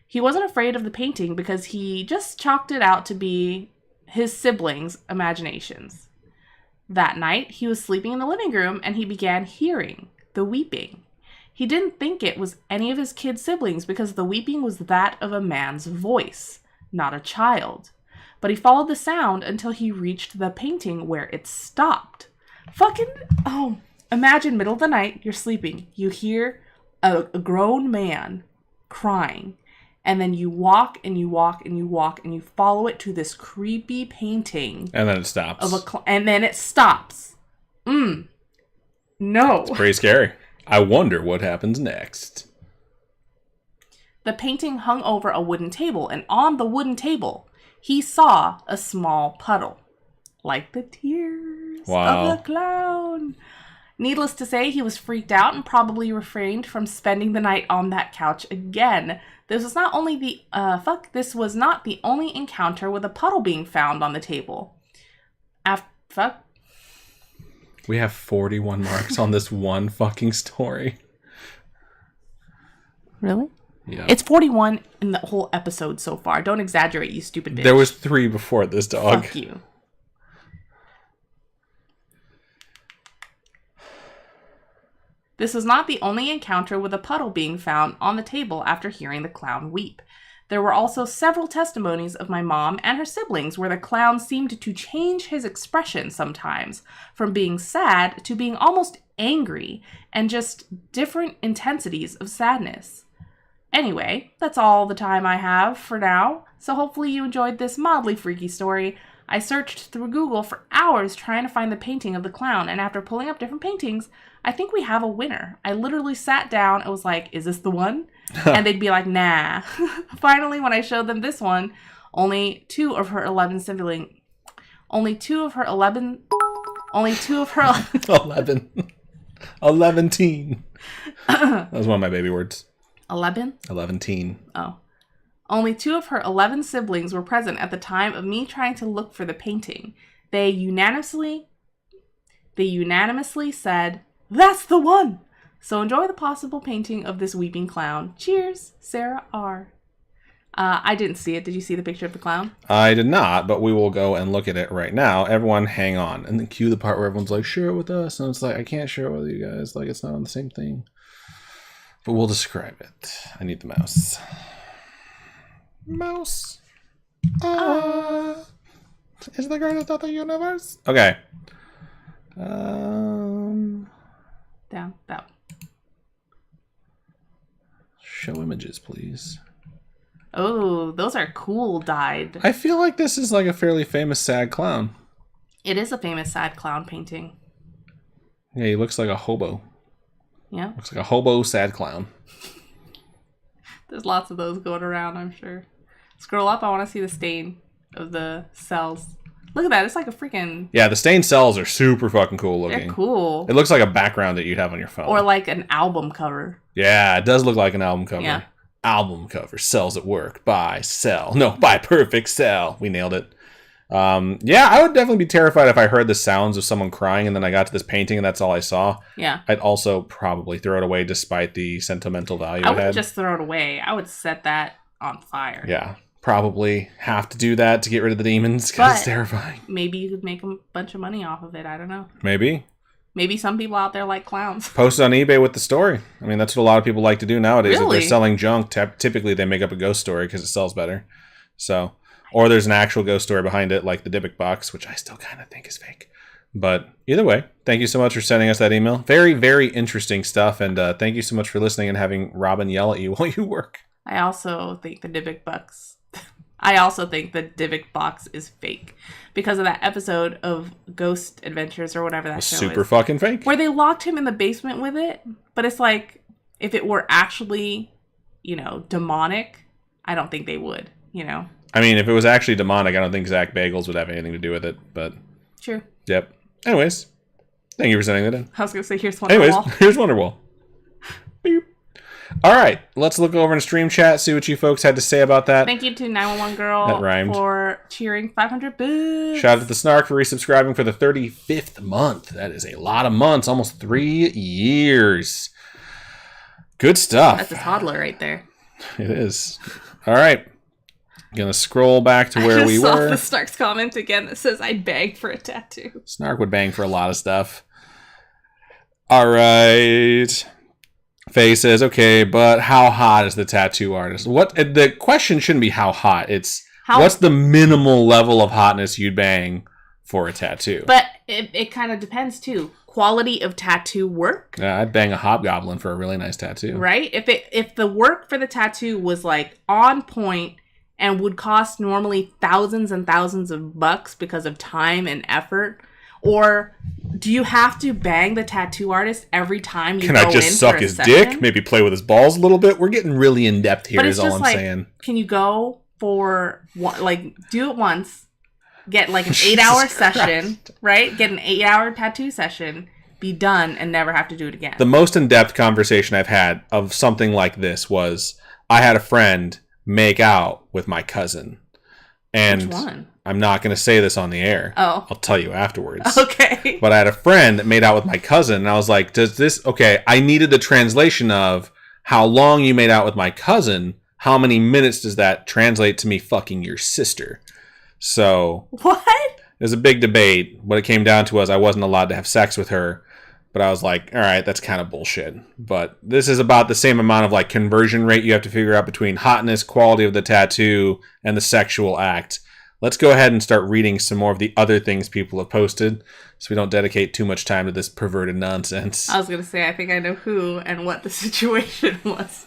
He wasn't afraid of the painting because he just chalked it out to be his siblings' imaginations. That night, he was sleeping in the living room and he began hearing the weeping. He didn't think it was any of his kid siblings because the weeping was that of a man's voice, not a child. But he followed the sound until he reached the painting where it stopped. Imagine middle of the night, you're sleeping, you hear a grown man crying, and then you walk and you walk and you walk and you follow it to this creepy painting. And then it stops. And then it stops. No. It's pretty scary. I wonder what happens next. The painting hung over a wooden table, and on the wooden table, he saw a small puddle, like the tears of the clown. Needless to say, he was freaked out and probably refrained from spending the night on that couch again. This was not the only encounter with a puddle being found on the table. We have 41 marks on this one fucking story. Really? Yeah. It's 41 in the whole episode so far. Don't exaggerate, you stupid bitch. There was 3 before this, dog. Fuck you. This was not the only encounter with a puddle being found on the table after hearing the clown weep. There were also several testimonies of my mom and her siblings where the clown seemed to change his expression sometimes, from being sad to being almost angry, and just different intensities of sadness. Anyway, that's all the time I have for now, so hopefully you enjoyed this mildly freaky story. I searched through Google for hours trying to find the painting of the clown, and after pulling up different paintings, I think we have a winner. I literally sat down and was like, is this the one? And they'd be like, nah. Finally, when I showed them this one, only two of her 11 siblings... Only two of her 11... 11. 11-teen. That was one of my baby words. 11? 11-teen. Oh. Only two of her 11 siblings were present at the time of me trying to look for the painting. They unanimously said, that's the one! So enjoy the possible painting of this weeping clown. Cheers, Sarah R. I didn't see it. Did you see the picture of the clown? I did not, but we will go and look at it right now. Everyone hang on. And then cue the part where everyone's like, share it with us. And it's like, I can't share it with you guys. Like, it's not on the same thing. But we'll describe it. I need the mouse. Mouse. Is the greatest of the universe. Okay. Down. Show images, please. Oh, those are cool dyed. I feel like this is like a fairly famous sad clown. It is a famous sad clown painting. Yeah, he looks like a hobo. Yeah. Looks like a hobo sad clown. There's lots of those going around, I'm sure. Scroll up, I want to see the stain of the cells. Look at that, it's like a freaking... Yeah, the stained cells are super fucking cool looking. They're cool. It looks like a background that you'd have on your phone. Or like an album cover. Yeah, it does look like an album cover. Yeah. Album cover. Cells at work. Buy, sell. No, buy perfect, sell. We nailed it. Yeah, I would definitely be terrified if I heard the sounds of someone crying and then I got to this painting and that's all I saw. Yeah. I'd also probably throw it away despite the sentimental value I it had. wouldn't just throw it away. I would set that on fire. Yeah, probably have to do that to get rid of the demons because it's terrifying. Maybe you could make a bunch of money off of it. I don't know. Maybe. Maybe some people out there like clowns. Post it on eBay with the story. I mean, that's what a lot of people like to do nowadays. Really? If they're selling junk, typically they make up a ghost story because it sells better. So, or there's an actual ghost story behind it, like the Dybbuk box, which I still kind of think is fake. But either way, thank you so much for sending us that email. Very, very interesting stuff. And thank you so much for listening and having Robin yell at you while you work. I also think the Dybbuk box is fake because of that episode of Ghost Adventures or whatever that show Super is. fucking fake. Where they locked him in the basement with it. But it's like, if it were actually, demonic, I don't think they would, I mean, if it was actually demonic, I don't think Zach Bagels would have anything to do with it. But True. Yep. Anyways, thank you for sending that in. I was going to say, here's Wonderwall. Here's Wonderwall. Beep. All right, let's look over in stream chat, see what you folks had to say about that. Thank you to 911 Girl That rhymed. for cheering 500 boots. Shout out to the Snark for resubscribing for the 35th month. That is a lot of months, almost 3 years. Good stuff. That's a toddler right there. It is. All right. Gonna scroll back to where we saw were. the Starks comment again that says, I'd beg for a tattoo. Snark would bang for a lot of stuff. All right. Faye says, okay, but how hot is the tattoo artist? The question shouldn't be how hot. It's what's the minimal level of hotness you'd bang for a tattoo? But it kind of depends too. Quality of tattoo work. Yeah, I'd bang a hobgoblin for a really nice tattoo. Right? If the work for the tattoo was like on point and would cost normally thousands and thousands of bucks because of time and effort, or do you have to bang the tattoo artist every time you go in for a session? Can I just suck his dick? Maybe play with his balls a little bit? We're getting really in-depth here is all I'm like, saying. Can you go for, do it once, get like an 8-hour session, right? Get an 8-hour tattoo session, be done, and never have to do it again. The most in-depth conversation I've had of something like this was, I had a friend make out with my cousin. And which one? I'm not going to say this on the air. Oh. I'll tell you afterwards. Okay. But I had a friend that made out with my cousin, and I was like, I needed the translation of how long you made out with my cousin. How many minutes does that translate to me fucking your sister? So. What? There's a big debate. What it came down to was I wasn't allowed to have sex with her. But I was like, all right, that's kind of bullshit. But this is about the same amount of conversion rate you have to figure out between hotness, quality of the tattoo, and the sexual act. Let's go ahead and start reading some more of the other things people have posted so we don't dedicate too much time to this perverted nonsense. I was going to say, I think I know who and what the situation was.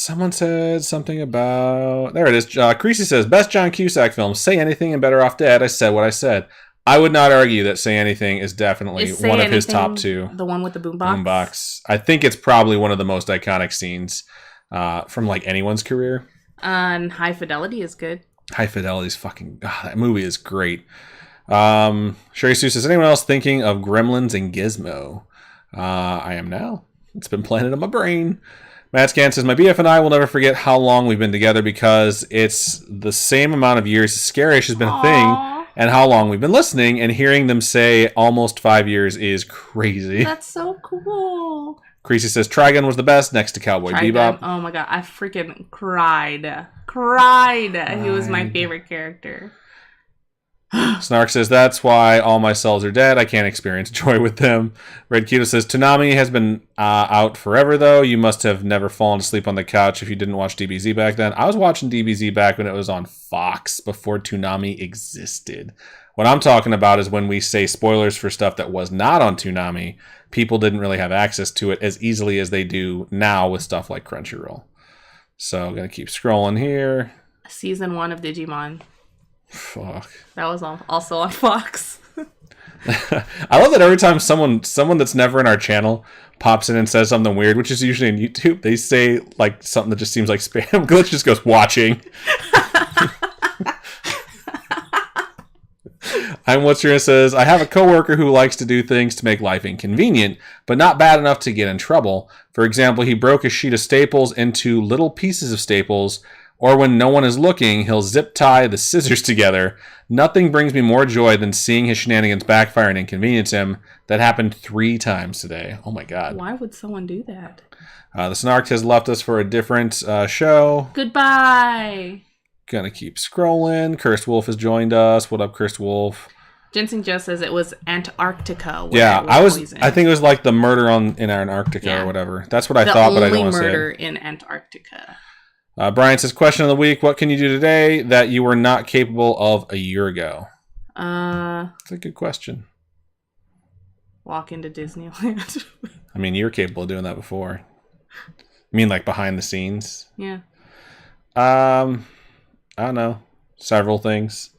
Someone said something about... There it is. Creasy says, best John Cusack film, Say Anything and Better Off Dead. I said what I said. I would not argue that Say Anything is definitely one of his top two. The one with the boombox? Boombox. I think it's probably one of the most iconic scenes from anyone's career. And High Fidelity is good. High Fidelity is fucking... that movie is great. Sherry Sue says, anyone else thinking of Gremlins and Gizmo? I am now. It's been planted in my brain. Matt Scan says, my BF and I will never forget how long we've been together because it's the same amount of years Scaryish has been a thing. And how long we've been listening, and hearing them say almost 5 years is crazy. That's so cool. Creasy says Trigun was the best next to Cowboy Bebop. Oh my god, I freaking cried. He was my favorite character. Snark says, that's why all my cells are dead. I can't experience joy with them. Red Keto says, Toonami has been out forever, though. You must have never fallen asleep on the couch if you didn't watch DBZ back then. I was watching DBZ back when it was on Fox, before Toonami existed. What I'm talking about is when we say spoilers for stuff that was not on Toonami, people didn't really have access to it as easily as they do now with stuff like Crunchyroll. So I'm going to keep scrolling here. Season 1 of Digimon. Fuck. That was also on Fox. I love that every time someone that's never in our channel pops in and says something weird, which is usually on YouTube, they say like something that just seems like spam. Glitch just goes, watching. I'm What's Your says, I have a coworker who likes to do things to make life inconvenient, but not bad enough to get in trouble. For example, he broke a sheet of staples into little pieces of staples, or when no one is looking, he'll zip tie the scissors together. Nothing brings me more joy than seeing his shenanigans backfire and inconvenience him. That happened 3 times today. Oh my god. Why would someone do that? The Snark has left us for a different show. Goodbye. Gonna keep scrolling. Cursed Wolf has joined us. What up, Cursed Wolf? Jensen Joe says it was Antarctica. Yeah, I think it was like the murder in Antarctica or whatever. That's what I thought, but I don't want to say. The only murder in Antarctica. Brian says, question of the week: what can you do today that you were not capable of a year ago? That's a good question. Walk into Disneyland. I mean, you were capable of doing that before. I mean, like behind the scenes. Yeah. I don't know. Several things.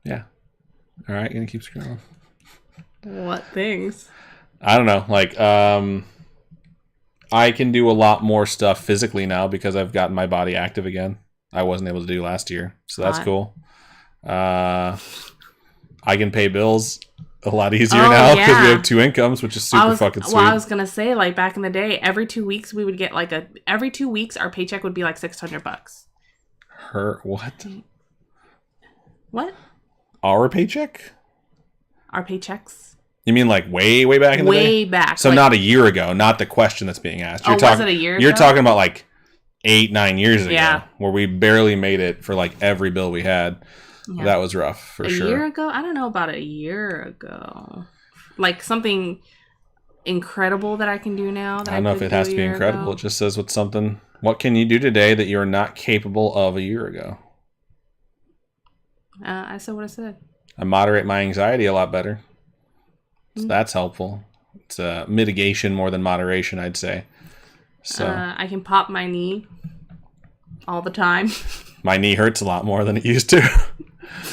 Yeah. All right, gonna keep scrolling. What things? I don't know. Like, I can do a lot more stuff physically now because I've gotten my body active again. I wasn't able to do last year, so that's cool. I can pay bills a lot easier now because we have 2 incomes, which is super fucking sweet. Well, I was gonna say, like back in the day, every 2 weeks we would get like every 2 weeks our paycheck would be like $600. What? What? Our paycheck? Our paychecks? You mean like way back in the day? Way back. So like, not a year ago, not the question that's being asked. Was it a year ago? You're talking about like 8-9 years ago, where we barely made it for like every bill we had. Yeah. That was rough for sure. A year ago? I don't know about a year ago. Like something incredible that I can do now. That I don't know if it has to be incredible. Ago. It just says what's something. What can you do today that you're not capable of a year ago? I said what I said. I moderate my anxiety a lot better. So that's helpful. It's mitigation more than moderation, I'd say. So I can pop my knee all the time. My knee hurts a lot more than it used to.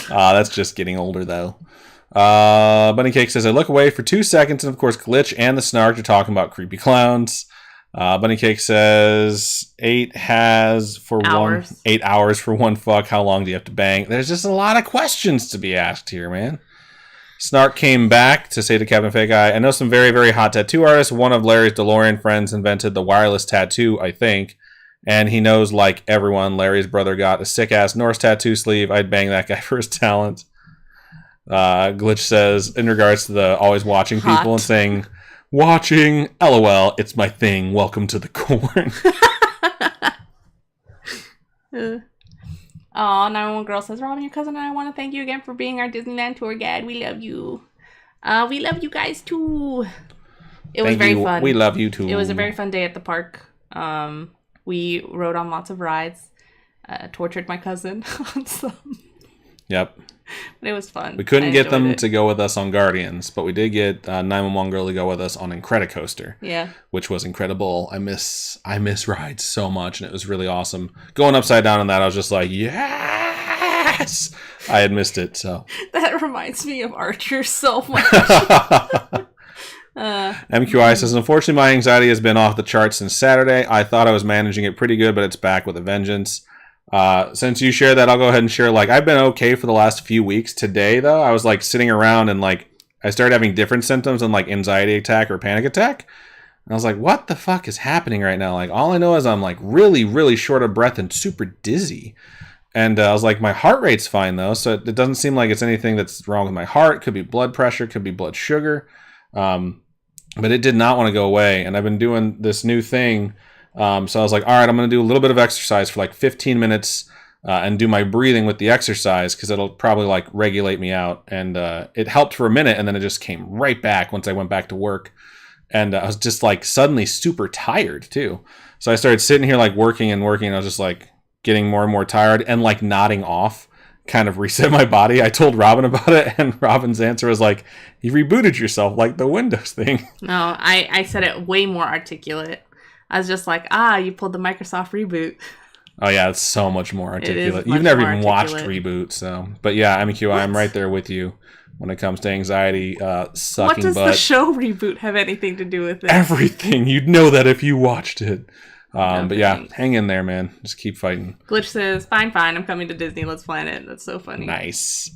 That's just getting older, though. Bunny Cake says, I look away for 2 seconds, and of course, Glitch and the Snark are talking about creepy clowns. Bunny Cake says 8 hours for one fuck. How long do you have to bang? There's just a lot of questions to be asked here, man. Snark came back to say to Captain Fake Eye, I know some very, very hot tattoo artists. One of Larry's DeLorean friends invented the wireless tattoo, I think. And he knows, like everyone, Larry's brother got a sick-ass Norse tattoo sleeve. I'd bang that guy for his talent. Glitch says, in regards to the always watching people and saying... Watching, LOL, it's my thing. Welcome to the corn. Oh, 911 Girl says, Robin, your cousin and I want to thank you again for being our Disneyland tour guide. We love you. We love you guys too. It was very fun. We love you too. It was a very fun day at the park. We rode on lots of rides. Tortured my cousin on some. Yep. But it was fun. We couldn't get them to go with us on Guardians, but we did get 911 Girl to go with us on Incredicoaster. Yeah. Which was incredible. I miss rides so much, and it was really awesome. Going upside down on that, I was just like, yes! I had missed it, so. That reminds me of Archer so much. MQI says, unfortunately, my anxiety has been off the charts since Saturday. I thought I was managing it pretty good, but it's back with a vengeance. Since you shared that, I'll go ahead and share, like, I've been okay for the last few weeks. Today, though, I was, like, sitting around and, like, I started having different symptoms than, like, anxiety attack or panic attack. And I was like, what the fuck is happening right now? Like, all I know is I'm, like, really, really short of breath and super dizzy. And I was like, my heart rate's fine, though, so it doesn't seem like it's anything that's wrong with my heart. Could be blood pressure, could be blood sugar. But it did not want to go away. And I've been doing this new thing. So I was like, all right, I'm going to do a little bit of exercise for like 15 minutes and do my breathing with the exercise because it'll probably like regulate me out. And it helped for a minute, and then it just came right back once I went back to work. And I was just like suddenly super tired too. So I started sitting here like working. And I was just like getting more and more tired and like nodding off kind of reset my body. I told Robin about it, and Robin's answer was like, you rebooted yourself like the Windows thing. No, I said it way more articulate. I was just like, you pulled the Microsoft reboot. Oh yeah, it's so much more articulate. Much You've never more even watched articulate. Reboot, so. But yeah, MQI, I'm right there with you when it comes to anxiety, sucking What does butt. the show Reboot have anything to do with it? Everything. You'd know that if you watched it. But yeah, thanks. hang in there, man. Just keep fighting. Glitch says, fine, I'm coming to Disney. Let's plan it. That's so funny. Nice.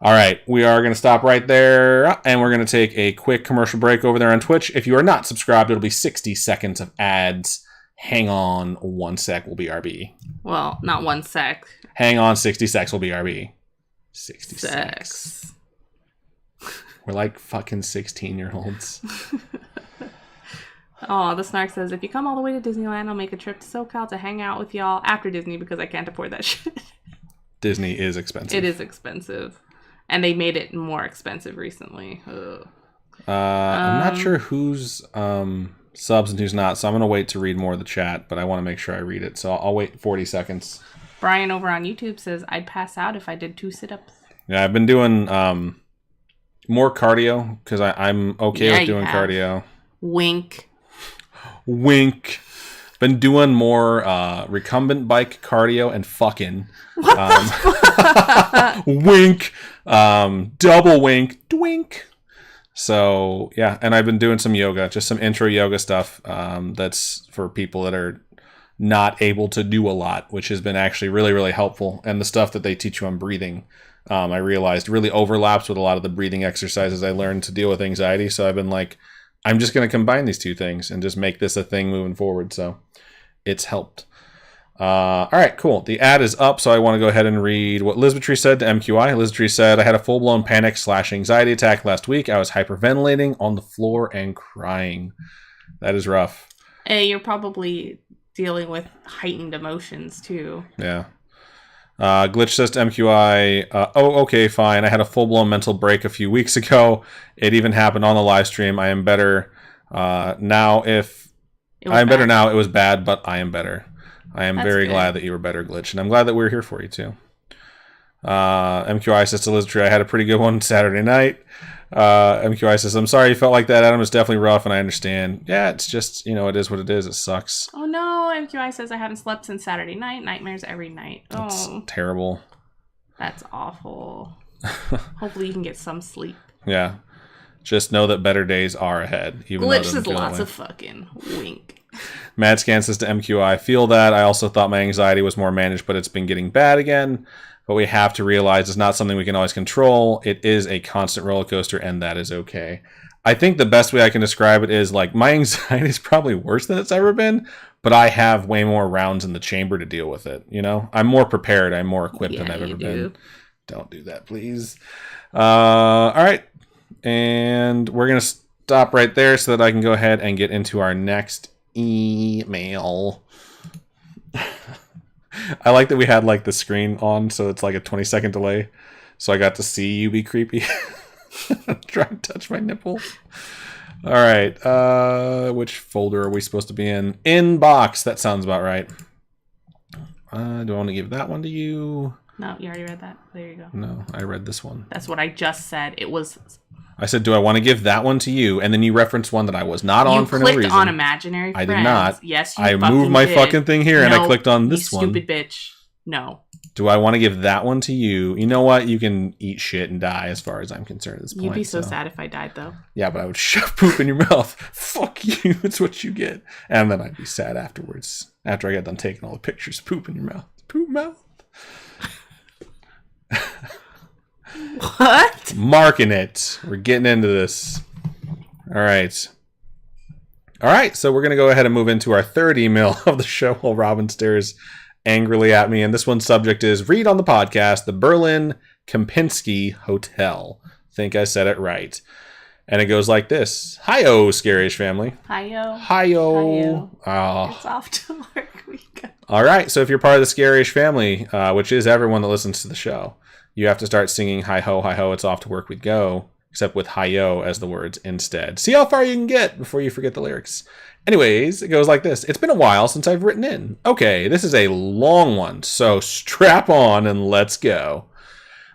All right, we are going to stop right there, and we're going to take a quick commercial break over there on Twitch. If you are not subscribed, it'll be 60 seconds of ads. Hang on 1 sec, we'll be RB. Well, not 1 sec. Hang on 60 secs, we'll be RB. 60 secs. We're like fucking 16-year-olds. Oh, the Snark says, if you come all the way to Disneyland, I'll make a trip to SoCal to hang out with y'all after Disney because I can't afford that shit. Disney is expensive. It is expensive. And they made it more expensive recently. Ugh. I'm not sure who's subs and who's not, so I'm going to wait to read more of the chat, but I want to make sure I read it, so I'll wait 40 seconds. Brian over on YouTube says, I'd pass out if I did 2 sit-ups. Yeah, I've been doing more cardio because I'm okay with doing cardio. Wink. Wink. Been doing more recumbent bike cardio and fucking. Wink. Double wink. Dwink. So, yeah, and I've been doing some yoga, just some intro yoga stuff that's for people that are not able to do a lot, which has been actually really, really helpful. And the stuff that they teach you on breathing, I realized really overlaps with a lot of the breathing exercises I learned to deal with anxiety. So I've been like, I'm just going to combine these two things and just make this a thing moving forward. So it's helped. All right, cool. The ad is up, so I want to go ahead and read what Lizbatry said to MQI. Lizbatry said, I had a full-blown panic/anxiety attack last week. I was hyperventilating on the floor and crying. That is rough. Hey, you're probably dealing with heightened emotions, too. Yeah. Glitch says to MQI, okay, fine. I had a full-blown mental break a few weeks ago. It even happened on the live stream. I am better now. Better now. It was bad, but I am better. I am very glad that you were better, Glitch, and I'm glad that we're here for you, too. MQI says to Lizardtree, I had a pretty good one Saturday night. MQI says, I'm sorry you felt like that, Adam. It's definitely rough, and I understand. Yeah, it's just, it is what it is. It sucks. Oh, no. MQI says, I haven't slept since Saturday night. Nightmares every night. That's terrible. That's awful. Hopefully you can get some sleep. Yeah. Just know that better days are ahead. Glitch says lots of fucking wink. Madscan says to MQI, I feel that. I also thought my anxiety was more managed, but it's been getting bad again. But we have to realize it's not something we can always control. It is a constant roller coaster, and that is okay. I think the best way I can describe it is like my anxiety is probably worse than it's ever been, but I have way more rounds in the chamber to deal with it. I'm more prepared. I'm more equipped than I've ever been. Don't do that, please. All right. And we're going to stop right there so that I can go ahead and get into our next email. I like that we had like the screen on, so it's like a 20-second delay. So I got to see you be creepy. Try and touch my nipple. All right. Which folder are we supposed to be in? Inbox. That sounds about right. Do I want to give that one to you? No, you already read that. There you go. No, I read this one. That's what I just said. It was... I said, do I want to give that one to you? And then you referenced one that I was not on for no reason. You clicked on imaginary friends. I did not. Yes, you I moved my fucking thing here and I clicked on this one. Stupid bitch. No. Do I want to give that one to you? You know what? You can eat shit and die as far as I'm concerned at this point. You'd be so sad if I died, though. Yeah, but I would shove poop in your mouth. Fuck you. It's what you get. And then I'd be sad afterwards. After I got done taking all the pictures. Poop in your mouth. Poop mouth. What? Marking it. We're getting into this. All right, so we're going to go ahead and move into our third email of the show while Robin stares angrily at me. And this one's subject is, read on the podcast, the Berlin Kempinski Hotel. Think I said it right. And it goes like this. Hi-yo, Scaryish family. Hi-yo. Hi-yo. It's off to work week. All right, so if you're part of the Scaryish family, which is everyone that listens to the show, you have to start singing hi-ho, it's off to work we go. except with hi-yo as the words instead. See how far you can get before you forget the lyrics. Anyways, it goes like this. It's been a while since I've written in. Okay, this is a long one, so strap on and let's go.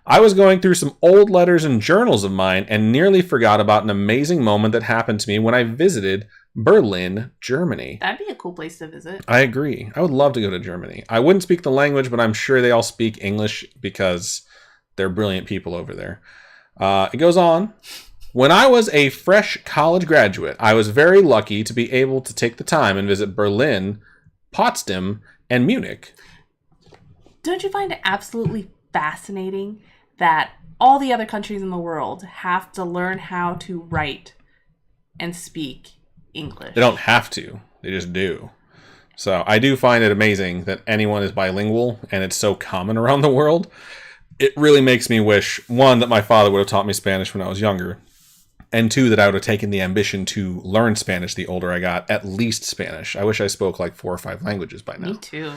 I was going through some old letters and journals of mine and nearly forgot about an amazing moment that happened to me when I visited Berlin, Germany. That'd be a cool place to visit. I agree. I would love to go to Germany. I wouldn't speak the language, but I'm sure they all speak English because they're brilliant people over there. It goes on. When I was a fresh college graduate, I was very lucky to be able to take the time and visit Berlin, Potsdam, and Munich. Don't you find it absolutely fascinating that all the other countries in the world have to learn how to write and speak English? They don't have to. They just do. So I do find it amazing that anyone is bilingual and it's so common around the world. It really makes me wish, one, that my father would have taught me Spanish when I was younger, and two, that I would have taken the ambition to learn Spanish the older I got, at least Spanish. I wish I spoke like 4 or 5 languages by now. Me too.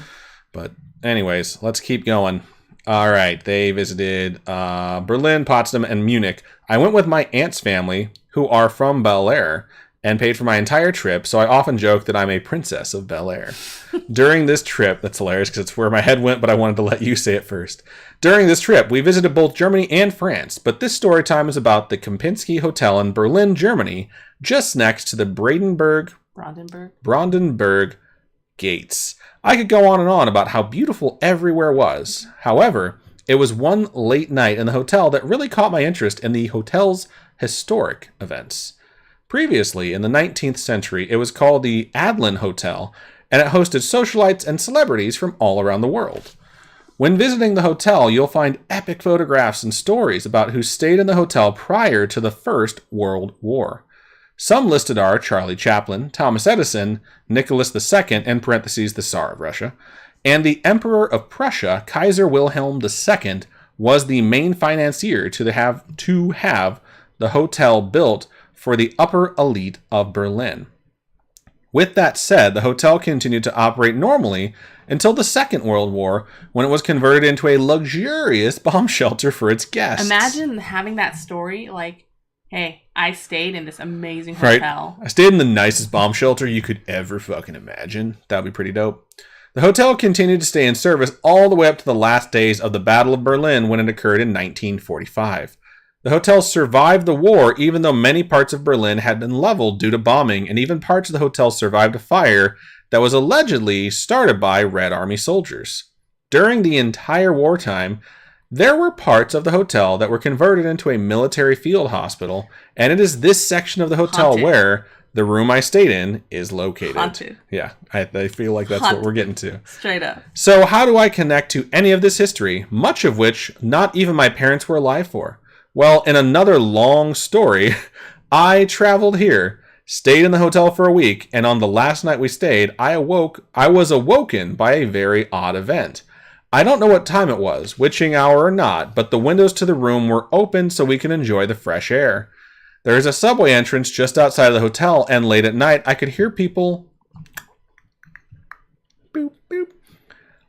But anyways, let's keep going. All right, they visited Berlin, Potsdam, and Munich. I went with my aunt's family, who are from Bel Air, and paid for my entire trip, so I often joke that I'm a princess of Bel Air. During this trip, that's hilarious because it's where my head went, but I wanted to let you say it first. During this trip, we visited both Germany and France, but this story time is about the Kempinski Hotel in Berlin, Germany, just next to the Brandenburg gates. I could go on and on about how beautiful everywhere was. However, it was one late night in the hotel that really caught my interest in the hotel's historic events. Previously, in the 19th century, it was called the Adlon Hotel, and it hosted socialites and celebrities from all around the world. When visiting the hotel, you'll find epic photographs and stories about who stayed in the hotel prior to the First World War. Some listed are Charlie Chaplin, Thomas Edison, Nicholas II, in parentheses, the Tsar of Russia, and the Emperor of Prussia, Kaiser Wilhelm II, was the main financier to have the hotel built for the upper elite of Berlin. With that said, the hotel continued to operate normally until the Second World War, when it was converted into a luxurious bomb shelter for its guests. Imagine having that story like, hey, I stayed in this amazing hotel. Right. I stayed in the nicest bomb shelter you could ever fucking imagine. That would be pretty dope. The hotel continued to stay in service all the way up to the last days of the Battle of Berlin when it occurred in 1945. The hotel survived the war even though many parts of Berlin had been leveled due to bombing, and even parts of the hotel survived a fire that was allegedly started by Red Army soldiers. During the entire wartime, there were parts of the hotel that were converted into a military field hospital, and it is this section of the hotel where the room I stayed in is located. Haunted. Yeah, I feel like that's what we're getting to. Straight up. So how do I connect to any of this history, much of which not even my parents were alive for? Well, in another long story, I traveled here, stayed in the hotel for a week, and on the last night we stayed, I was awoken by a very odd event. I don't know what time it was, witching hour or not, but the windows to the room were open so we could enjoy the fresh air. There is a subway entrance just outside of the hotel, and late at night, I could hear people... Boop, boop.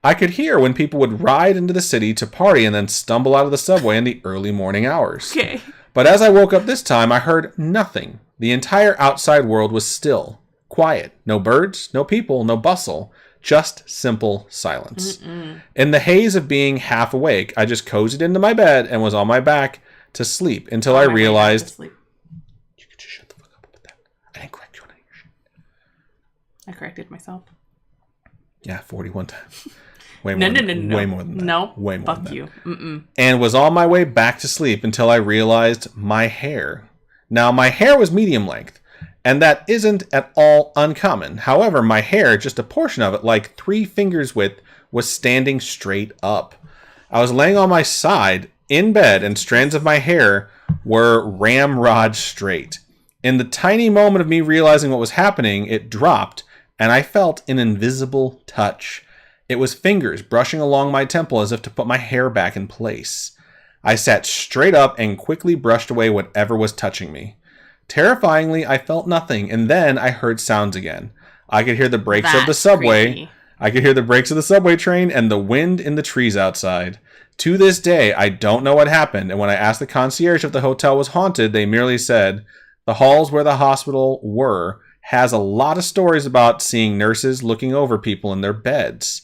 I could hear when people would ride into the city to party and then stumble out of the subway in the early morning hours. Okay. But as I woke up this time, I heard nothing. The entire outside world was still, quiet. No birds, no people, no bustle. Just simple silence. In the haze of being half awake, I just cozied into my bed and was on my back to sleep until I realized... You could just shut the fuck up with that. I didn't correct you on any of your shit. I corrected myself. Yeah, 41 times. No. Way more than that. No. Way more Fuck than you. that. And was on my way back to sleep until I realized my hair. Now, my hair was medium length, and that isn't at all uncommon. However, my hair, just a portion of it, like 3 fingers width, was standing straight up. I was laying on my side in bed, and strands of my hair were ramrod straight. In the tiny moment of me realizing what was happening, it dropped, and I felt an invisible touch. It was fingers brushing along my temple as if to put my hair back in place. I sat straight up and quickly brushed away whatever was touching me. Terrifyingly, I felt nothing, and then I heard sounds again. I could hear the brakes of the subway. Creepy. I could hear the brakes of the subway train and the wind in the trees outside. To this day, I don't know what happened, and when I asked the concierge if the hotel was haunted, they merely said, the halls where the hospital were has a lot of stories about seeing nurses looking over people in their beds.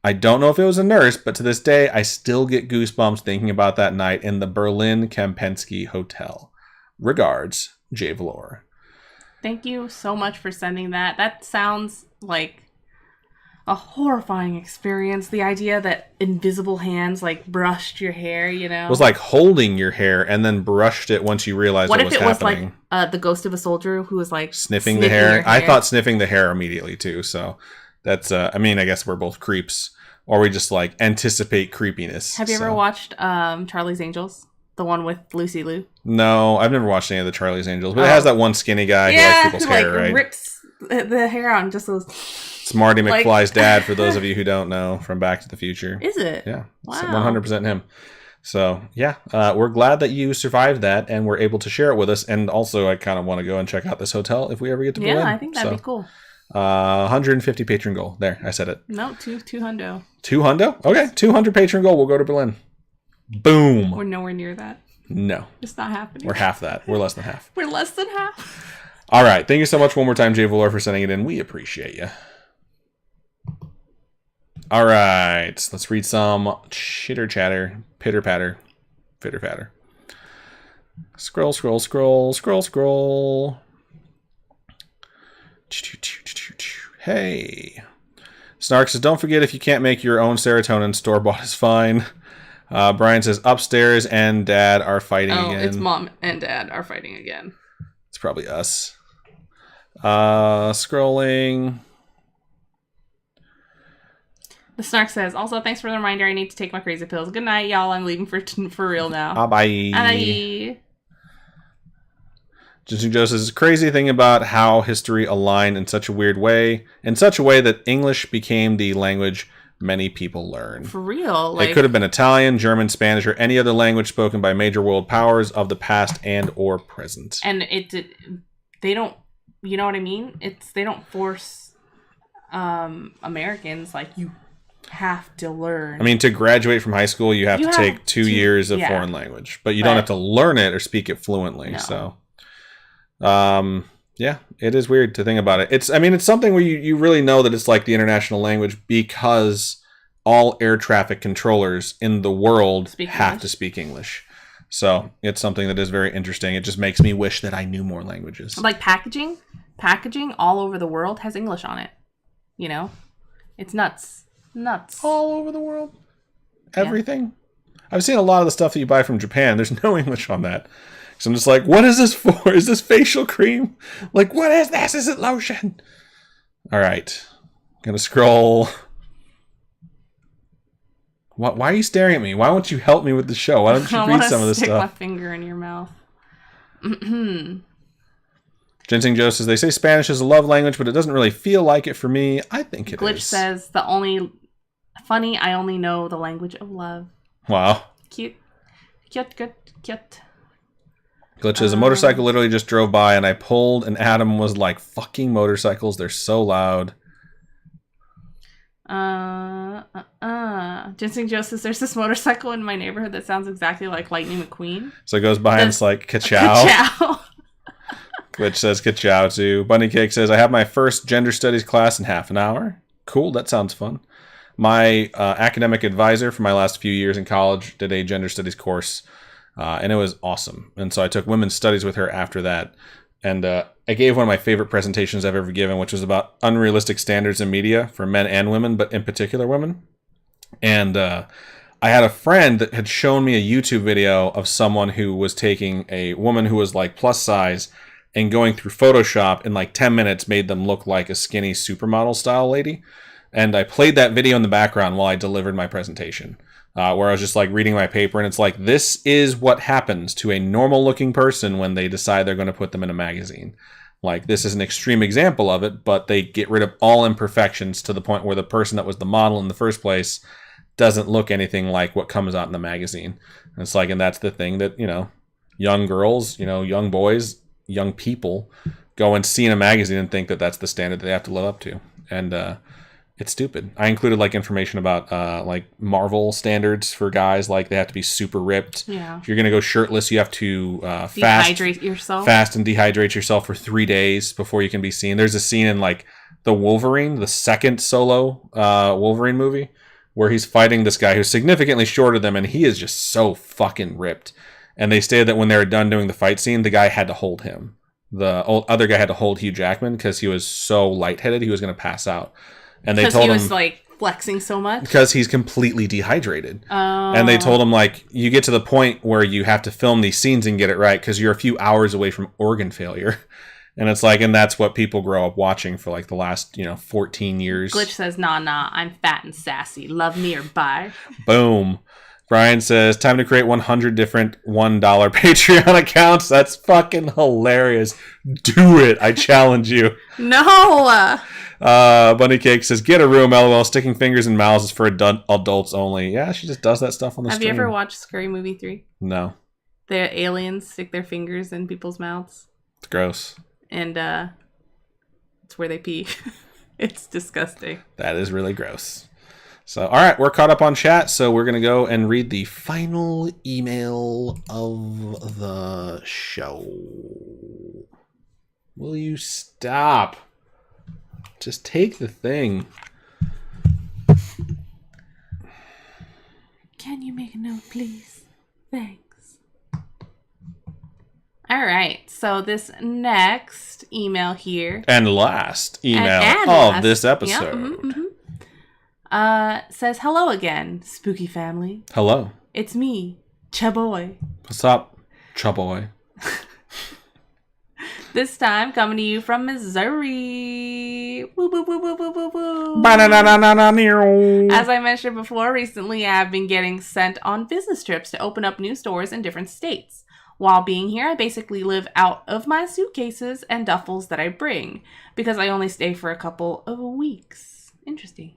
I don't know if it was a nurse, but to this day, I still get goosebumps thinking about that night in the Berlin Kempinski Hotel. Regards, Jay Valor. Thank you so much for sending that. That sounds like a horrifying experience. The idea that invisible hands like brushed your hair, you know? It was like holding your hair and then brushed it once you realized what was happening. What if it was like the ghost of a soldier who was like sniffing the hair? I thought sniffing the hair immediately too. So that's, I guess we're both creeps, or we just like anticipate creepiness. Have you ever watched Charlie's Angels? The one with Lucy Liu? No, I've never watched any of the Charlie's Angels, but it has that one skinny guy who likes people's hair, right? Rips the hair on just those. It's Marty McFly's dad, for those of you who don't know, from Back to the Future. Is it? Yeah. Wow. It's 100% him. So, yeah, we're glad that you survived that and were able to share it with us. And also, I kind of want to go and check out this hotel if we ever get to Berlin. Yeah, I think that'd be cool. 150 patron goal. There, I said it. No, two hundo. 2 hundo? Okay, 200 patron goal. We'll go to Berlin. Boom. We're nowhere near that. No. It's not happening. We're half that. We're less than half. We're less than half. All right. Thank you so much one more time, Jay Valor, for sending it in. We appreciate you. All right. Let's read some chitter chatter, pitter patter, fitter patter. Scroll, scroll, scroll, scroll, scroll. Hey. Snark says, don't forget if you can't make your own serotonin, store-bought is fine. Brian says, upstairs and dad are fighting again. It's mom and dad are fighting again. It's probably us. Scrolling. The Snark says, also, thanks for the reminder. I need to take my crazy pills. Good night, y'all. I'm leaving for real now. Bye. Bye. Ginseng Joe says, crazy thing about how history aligned in such a weird way, that English became the language many people learn. For real. It could have been Italian, German, Spanish, or any other language spoken by major world powers of the past and or present. And they don't, you know what I mean? They don't force Americans, like, you have to learn. I mean, to graduate from high school, you have to take 2 years of foreign language, but you don't have to learn it or speak it fluently. No. So, yeah, it is weird to think about it. It's something where you really know that it's like the international language because all air traffic controllers in the world have to speak English. So it's something that is very interesting. It just makes me wish that I knew more languages. Like packaging all over the world has English on it. You know, it's nuts. All over the world, everything. Yeah. I've seen a lot of the stuff that you buy from Japan. There's no English on that. So I'm just like, what is this for? Is this facial cream? Like, what is this? Is it lotion? All right. Gonna scroll. Why are you staring at me? Why won't you help me with the show? Why don't you read some of this stuff? I want to stick my finger in your mouth. Ginseng Joe says, they say Spanish is a love language, but it doesn't really feel like it for me. I think it Glitch is. says, I only know the language of love. Wow. Cute. Glitch says, a motorcycle literally just drove by and I pulled and Adam was like, fucking motorcycles, they're so loud. Ginseng Joe says, there's this motorcycle in my neighborhood that sounds exactly like Lightning McQueen. So it goes by and it's like, ka-chow. Ka-chow. Glitch says, ka-chow too. Bunny Cake says, I have my first gender studies class in half an hour. Cool, that sounds fun. My academic advisor for my last few years in college did a gender studies course, and it was awesome. And so I took women's studies with her after that. And I gave one of my favorite presentations I've ever given, which was about unrealistic standards in media for men and women, but in particular women. And I had a friend that had shown me a YouTube video of someone who was taking a woman who was like plus size and going through Photoshop in like 10 minutes made them look like a skinny supermodel style lady. And I played that video in the background while I delivered my presentation, where I was just like reading my paper. And it's like, this is what happens to a normal looking person when they decide they're going to put them in a magazine. Like, this is an extreme example of it, but they get rid of all imperfections to the point where the person that was the model in the first place doesn't look anything like what comes out in the magazine. And it's like, and that's the thing that, you know, young girls, you know, young boys, young people go and see in a magazine and think that that's the standard that they have to live up to. And It's stupid. I included like information about like Marvel standards for guys. Like they have to be super ripped. Yeah. If you're gonna go shirtless, you have to dehydrate yourself. Fast and dehydrate yourself for 3 days before you can be seen. There's a scene in like the Wolverine, the second solo Wolverine movie, where he's fighting this guy who's significantly shorter than him, and he is just so fucking ripped. And they stated that when they were done doing the fight scene, the guy had to hold him. The other guy had to hold Hugh Jackman because he was so lightheaded he was going to pass out. And they told him, he was like flexing so much because he's completely dehydrated. And they told him, like, you get to the point where you have to film these scenes and get it right because you're a few hours away from organ failure. And it's like, and that's what people grow up watching for like the last 14 years. Glitch says, nah, I'm fat and sassy, love me or bye. Boom. Brian says, time to create 100 different $1 Patreon accounts. That's fucking hilarious. Do it. I challenge you. No. Bunny Cake says, get a room, LOL. Sticking fingers in mouths is for adults only. Yeah, she just does that stuff on the stream. Have you ever watched Scary Movie 3? No. The aliens stick their fingers in people's mouths. It's gross. And it's where they pee. It's disgusting. That is really gross. So, all right, we're caught up on chat, so we're going to go and read the final email of the show. Will you stop? Just take the thing. Can you make a note, please? Thanks. All right, so this next email here. And last email of last. This episode. Yep, mm-hmm. Says, hello again, spooky family. Hello. It's me, Chaboy. What's up, Chaboy? This time coming to you from Missouri. Woo, woo, woo, woo, woo, woo, woo. As I mentioned before, recently I have been getting sent on business trips to open up new stores in different states. While being here, I basically live out of my suitcases and duffels that I bring, because I only stay for a couple of weeks. Interesting.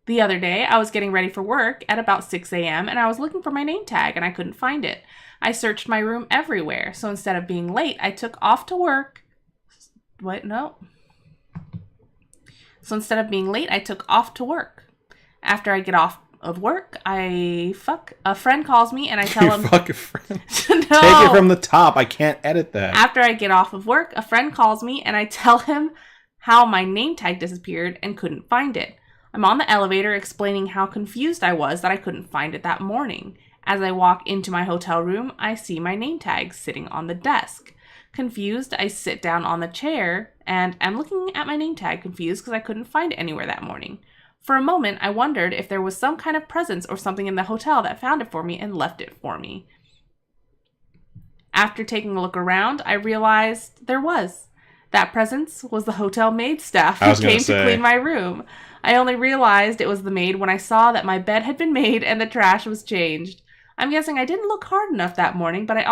The other day, I was getting ready for work at about 6 a.m. and I was looking for my name tag and I couldn't find it. I searched my room everywhere, so instead of being late, I took off to work. So instead of being late, I took off to work. After I get off of work, a friend calls me and I tell him... Fuck a friend. No. Take it from the top. I can't edit that. After I get off of work, a friend calls me and I tell him how my name tag disappeared and couldn't find it. I'm on the elevator explaining how confused I was that I couldn't find it that morning. As I walk into my hotel room, I see my name tag sitting on the desk. Confused, I sit down on the chair and I'm looking at my name tag confused because I couldn't find it anywhere that morning. For a moment, I wondered if there was some kind of presence or something in the hotel that found it for me and left it for me. After taking a look around, I realized there was. That presence was the hotel maid staff who came to clean my room. I only realized it was the maid when I saw that my bed had been made and the trash was changed. I'm guessing I didn't look hard enough that morning, but I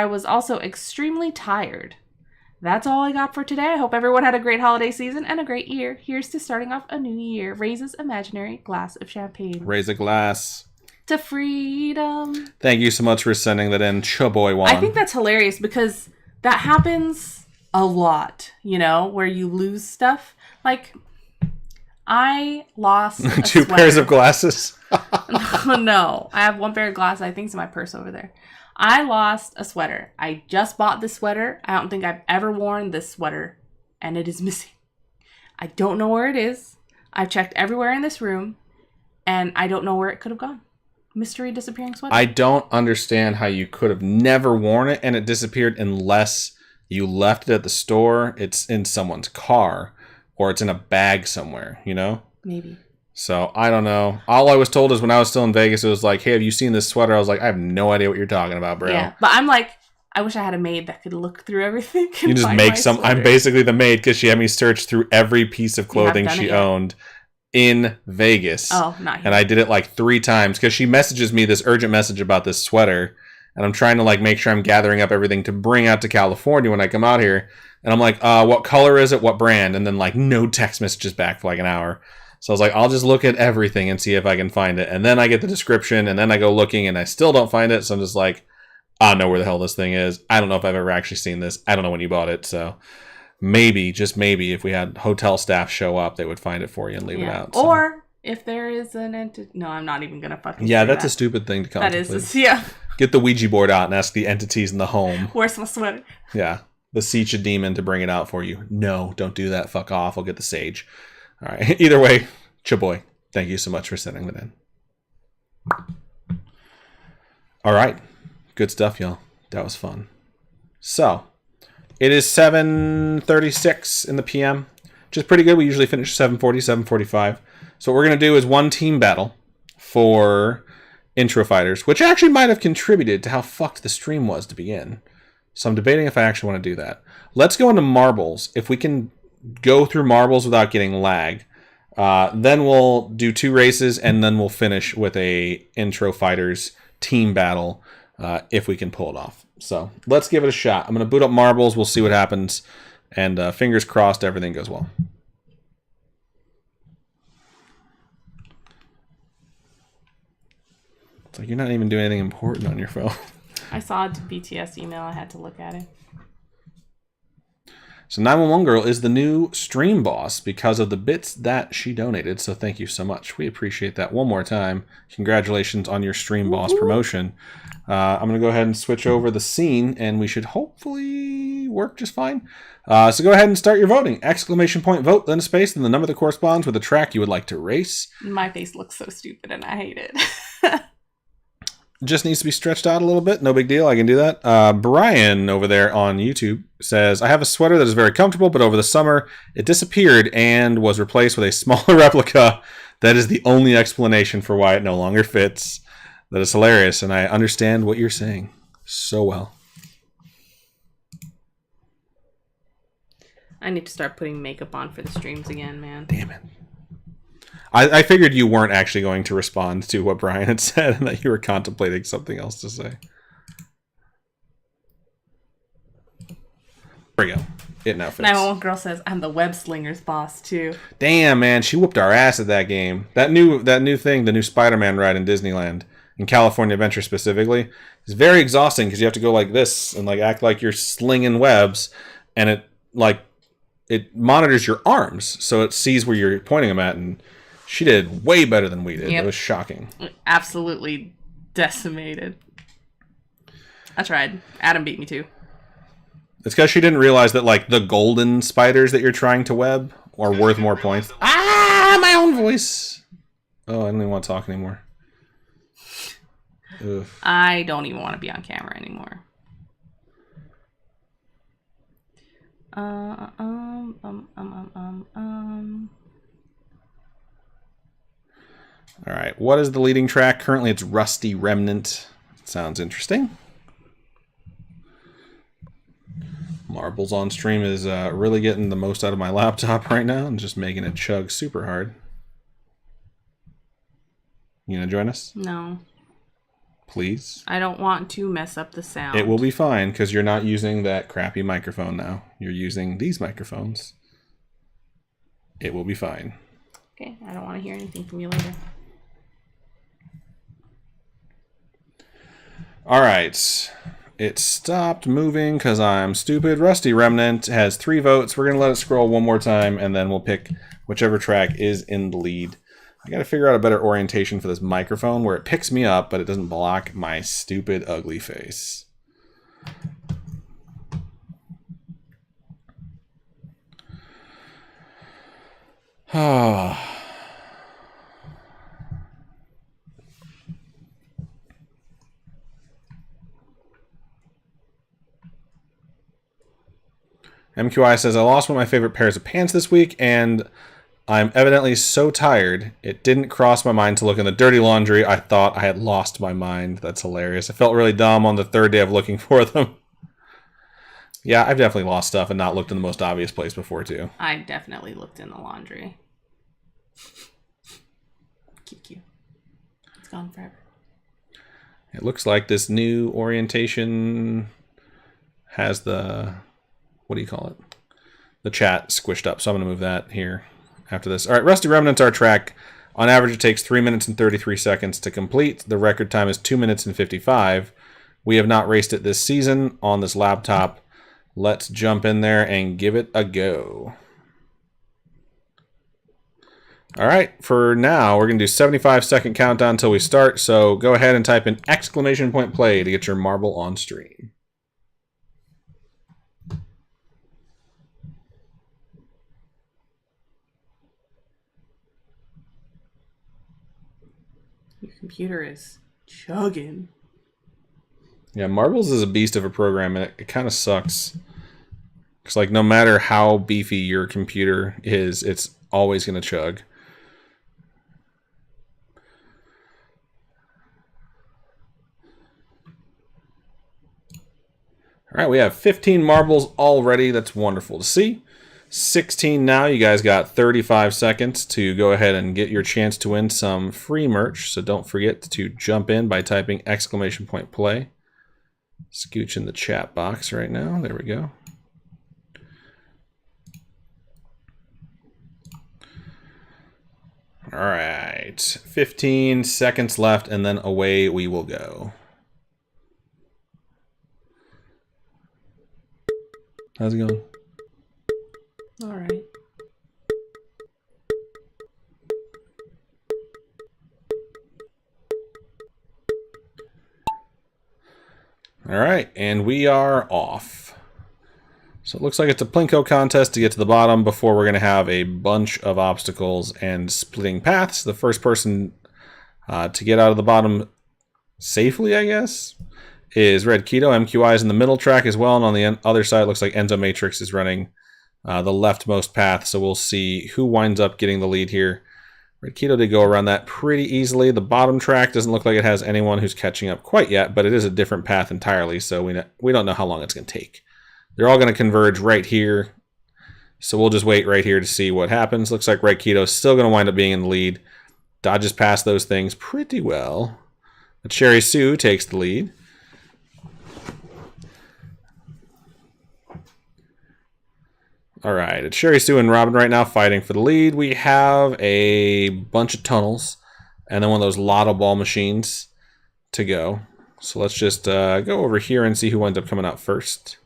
was also extremely tired. That's all I got for today. I hope everyone had a great holiday season and a great year. Here's to starting off a new year. Raises imaginary glass of champagne. Raise a glass. To freedom. Thank you so much for sending that in, Chaboy1. I think that's hilarious because that happens a lot, where you lose stuff. Like, I lost a two sweater. pairs of glasses. No, I have one pair of glasses. I think it's in my purse over there. I lost a sweater. I just bought this sweater. I don't think I've ever worn this sweater, and it is missing. I don't know where it is. I've checked everywhere in this room, and I don't know where it could have gone. Mystery disappearing sweater. I don't understand how you could have never worn it and it disappeared unless you left it at the store, it's in someone's car, or it's in a bag somewhere, Maybe. So, I don't know. All I was told is when I was still in Vegas, it was like, hey, have you seen this sweater? I was like, I have no idea what you're talking about, bro. Yeah, but I'm like, I wish I had a maid that could look through everything. And you just find make my some. sweater. I'm basically the maid because she had me search through every piece of clothing she owned in Vegas. Oh, not here. And I did it like 3 times because she messages me this urgent message about this sweater. And I'm trying to like make sure I'm gathering up everything to bring out to California when I come out here. And I'm like, what color is it? What brand? And then like no text messages back for like an hour. So I was like, I'll just look at everything and see if I can find it. And then I get the description and then I go looking and I still don't find it. So I'm just like, I don't know where the hell this thing is. I don't know if I've ever actually seen this. I don't know when you bought it. So maybe, just maybe, if we had hotel staff show up, they would find it for you and leave it out. So. Or if there is an entity... No, I'm not even going to fucking Yeah, say that's that. a stupid thing to contemplate. That is, yeah. Get the Ouija board out and ask the entities in the home. Where's my sweater? Yeah. Beseech a demon to bring it out for you. No, don't do that. Fuck off. I'll get the sage. All right. Either way, Chaboy, thank you so much for sending that in. All right. Good stuff, y'all. That was fun. So, it is 7:36 in the PM. Which is pretty good. We usually finish 7:40, 7:45. So what we're going to do is one team battle for intro fighters, which actually might have contributed to how fucked the stream was to begin. So I'm debating if I actually want to do that. Let's go into marbles. If we can go through marbles without getting lag, then we'll do 2 races, and then we'll finish with a intro fighters team battle if we can pull it off. So let's give it a shot. I'm going to boot up marbles. We'll see what happens. And fingers crossed everything goes well. It's like you're not even doing anything important on your phone. I saw a BTS email. I had to look at it. So 911 Girl is the new stream boss because of the bits that she donated. So thank you so much. We appreciate that one more time. Congratulations on your stream boss promotion. I'm going to go ahead and switch over the scene, and we should hopefully work just fine. So go ahead and start your voting. Exclamation point vote, then a space, then the number that corresponds with the track you would like to race. My face looks so stupid, and I hate it. Just needs to be stretched out a little bit. No big deal. I can do that. Brian over there on YouTube says, I have a sweater that is very comfortable, but over the summer it disappeared and was replaced with a smaller replica. That is the only explanation for why it no longer fits. That is hilarious, and I understand what you're saying so well. I need to start putting makeup on for the streams again, man. Damn it. I figured you weren't actually going to respond to what Brian had said and that you were contemplating something else to say. There we go. It now fits. 911 Girl says, I'm the web slingers boss, too. Damn, man. She whooped our ass at that game. That new thing, the new Spider-Man ride in Disneyland, in California Adventure specifically, is very exhausting because you have to go like this and like act like you're slinging webs, and it monitors your arms, so it sees where you're pointing them at, and she did way better than we did. Yep. It was shocking. Absolutely decimated. I tried. Adam beat me too. It's because she didn't realize that like the golden spiders that you're trying to web are worth more points. Ah, my own voice. Oh, I don't even want to talk anymore. Ugh. I don't even want to be on camera anymore. All right, what is the leading track? Currently, it's Rusty Remnant. Sounds interesting. Marbles on stream is really getting the most out of my laptop right now and just making it chug super hard. You gonna join us? No. Please? I don't want to mess up the sound. It will be fine because you're not using that crappy microphone now. You're using these microphones. It will be fine. Okay, I don't want to hear anything from you later. All right. It stopped moving because I'm stupid. Rusty Remnant has 3 votes. We're going to let it scroll one more time, and then we'll pick whichever track is in the lead. I got to figure out a better orientation for this microphone where it picks me up, but it doesn't block my stupid, ugly face. MQI says, I lost one of my favorite pairs of pants this week, and I'm evidently so tired, it didn't cross my mind to look in the dirty laundry. I thought I had lost my mind. That's hilarious. I felt really dumb on the 3rd day of looking for them. Yeah, I've definitely lost stuff and not looked in the most obvious place before, too. I definitely looked in the laundry. Cute. It's gone forever. It looks like this new orientation has the... What do you call it? The chat squished up, so I'm going to move that here after this. All right, Rusty Remnant's our track. On average, it takes 3 minutes and 33 seconds to complete. The record time is 2 minutes and 55. We have not raced it this season on this laptop. let's jump in there and give it a go. All right, for now, we're going to do 75-second countdown until we start, so go ahead and type in !play to get your marble on stream. Your computer is chugging. Yeah, Marbles is a beast of a program, and it kind of sucks. Because, like, no matter how beefy your computer is, it's always going to chug. All right, we have 15 marbles already. That's wonderful to see. 16 now. You guys got 35 seconds to go ahead and get your chance to win some free merch. So don't forget to jump in by typing !play. Scooch in the chat box right now. There we go. All right. 15 seconds left, and then away we will go. How's it going? All right. All right, and we are off. So it looks like it's a Plinko contest to get to the bottom before we're going to have a bunch of obstacles and splitting paths. The first person to get out of the bottom safely, I guess, is Red Keto. MQI is in the middle track as well, and on the other side, it looks like Enzo Matrix is running the leftmost path, so we'll see who winds up getting the lead here. Red Keto did go around that pretty easily. The bottom track doesn't look like it has anyone who's catching up quite yet, but it is a different path entirely, so we don't know how long it's going to take. They're all going to converge right here, so we'll just wait right here to see what happens. Looks like Red Keto is still going to wind up being in the lead. Dodges past those things pretty well. But Cherry Sue takes the lead. All right, it's Sherry Sue and Robin right now fighting for the lead. We have a bunch of tunnels and then one of those lotto ball machines to go. So let's just go over here and see who ends up coming out first.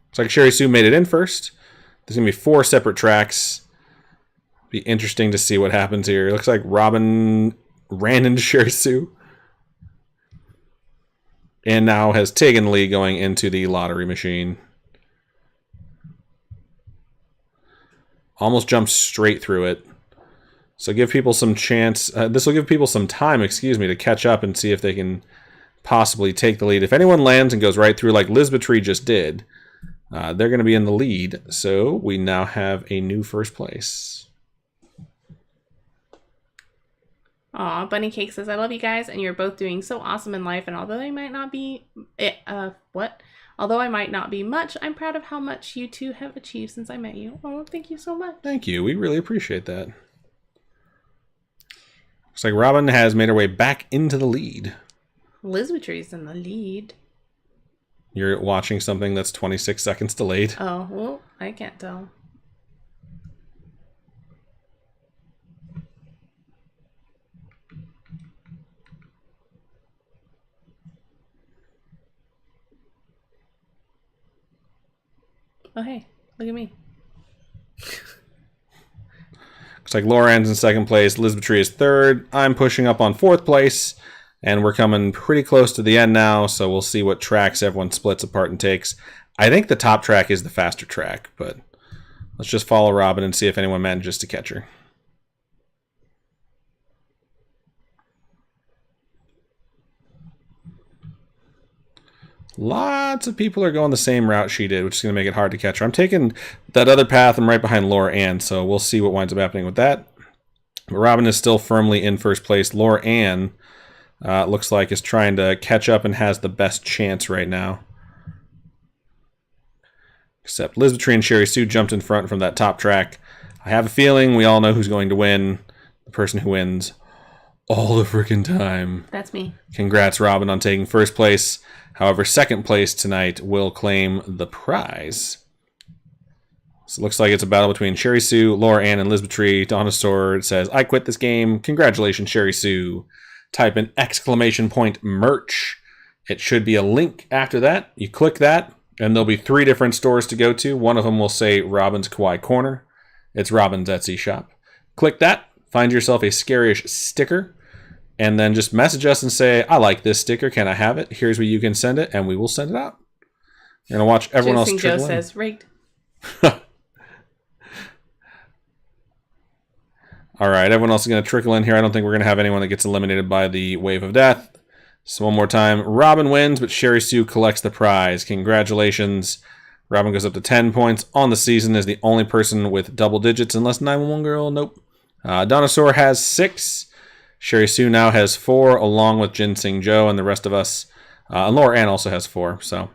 Looks like Sherry Sue made it in first. There's going to be 4 separate tracks. Be interesting to see what happens here. It looks like Robin ran into Sherry Sue. And now has taken the lead going into the lottery machine. Almost jumped straight through it. So give people some chance. This will give people some time, to catch up and see if they can possibly take the lead. If anyone lands and goes right through like Lisbethtree just did, they're going to be in the lead. So we now have a new first place. Aw, Bunny Cake says, I love you guys, and you're both doing so awesome in life, and although I might not be... Although I might not be much, I'm proud of how much you two have achieved since I met you. Oh, thank you so much. Thank you. We really appreciate that. Looks like Robin has made her way back into the lead. Lisbethree's in the lead. You're watching something that's 26 seconds delayed. Oh, well, I can't tell. Oh, hey, look at me. Looks like Lauren's in second place. Lisbethtree is third. I'm pushing up on fourth place. And we're coming pretty close to the end now. So we'll see what tracks everyone splits apart and takes. I think the top track is the faster track. But let's just follow Robin and see if anyone manages to catch her. Lots of people are going the same route she did, which is going to make it hard to catch her. I'm taking that other path. I'm right behind Laura Ann, so we'll see what winds up happening with that. But Robin is still firmly in first place. Laura Ann looks like is trying to catch up and has the best chance right now. Except Lisbethtree and Sherry Sue jumped in front from that top track. I have a feeling we all know who's going to win. The person who wins all the freaking time. That's me. Congrats, Robin, on taking first place. However, second place tonight will claim the prize. So it looks like it's a battle between Sherry Sue, Laura Ann, and Lisbethtree. Dinosaur says, I quit this game. Congratulations, Sherry Sue. Type in !merch It should be a link after that. You click that, and there'll be 3 different stores to go to. One of them will say Robin's Kawaii Corner. It's Robin's Etsy shop. Click that, find yourself a Scaryish sticker, and then just message us and say, I like this sticker. Can I have it? Here's where you can send it, and we will send it out. You're going to watch everyone else trickle Joe in. says, rigged. All right, everyone else is going to trickle in here. I don't think we're going to have anyone that gets eliminated by the wave of death. So one more time. Robin wins, but Sherry Sue collects the prize. Congratulations. Robin goes up to 10 points on the season, is the only person with double digits, unless 911 Girl, nope. Donosaur has 6. Sherry Sue now has 4, along with Ginseng Joe and the rest of us. And Laura Ann also has 4, so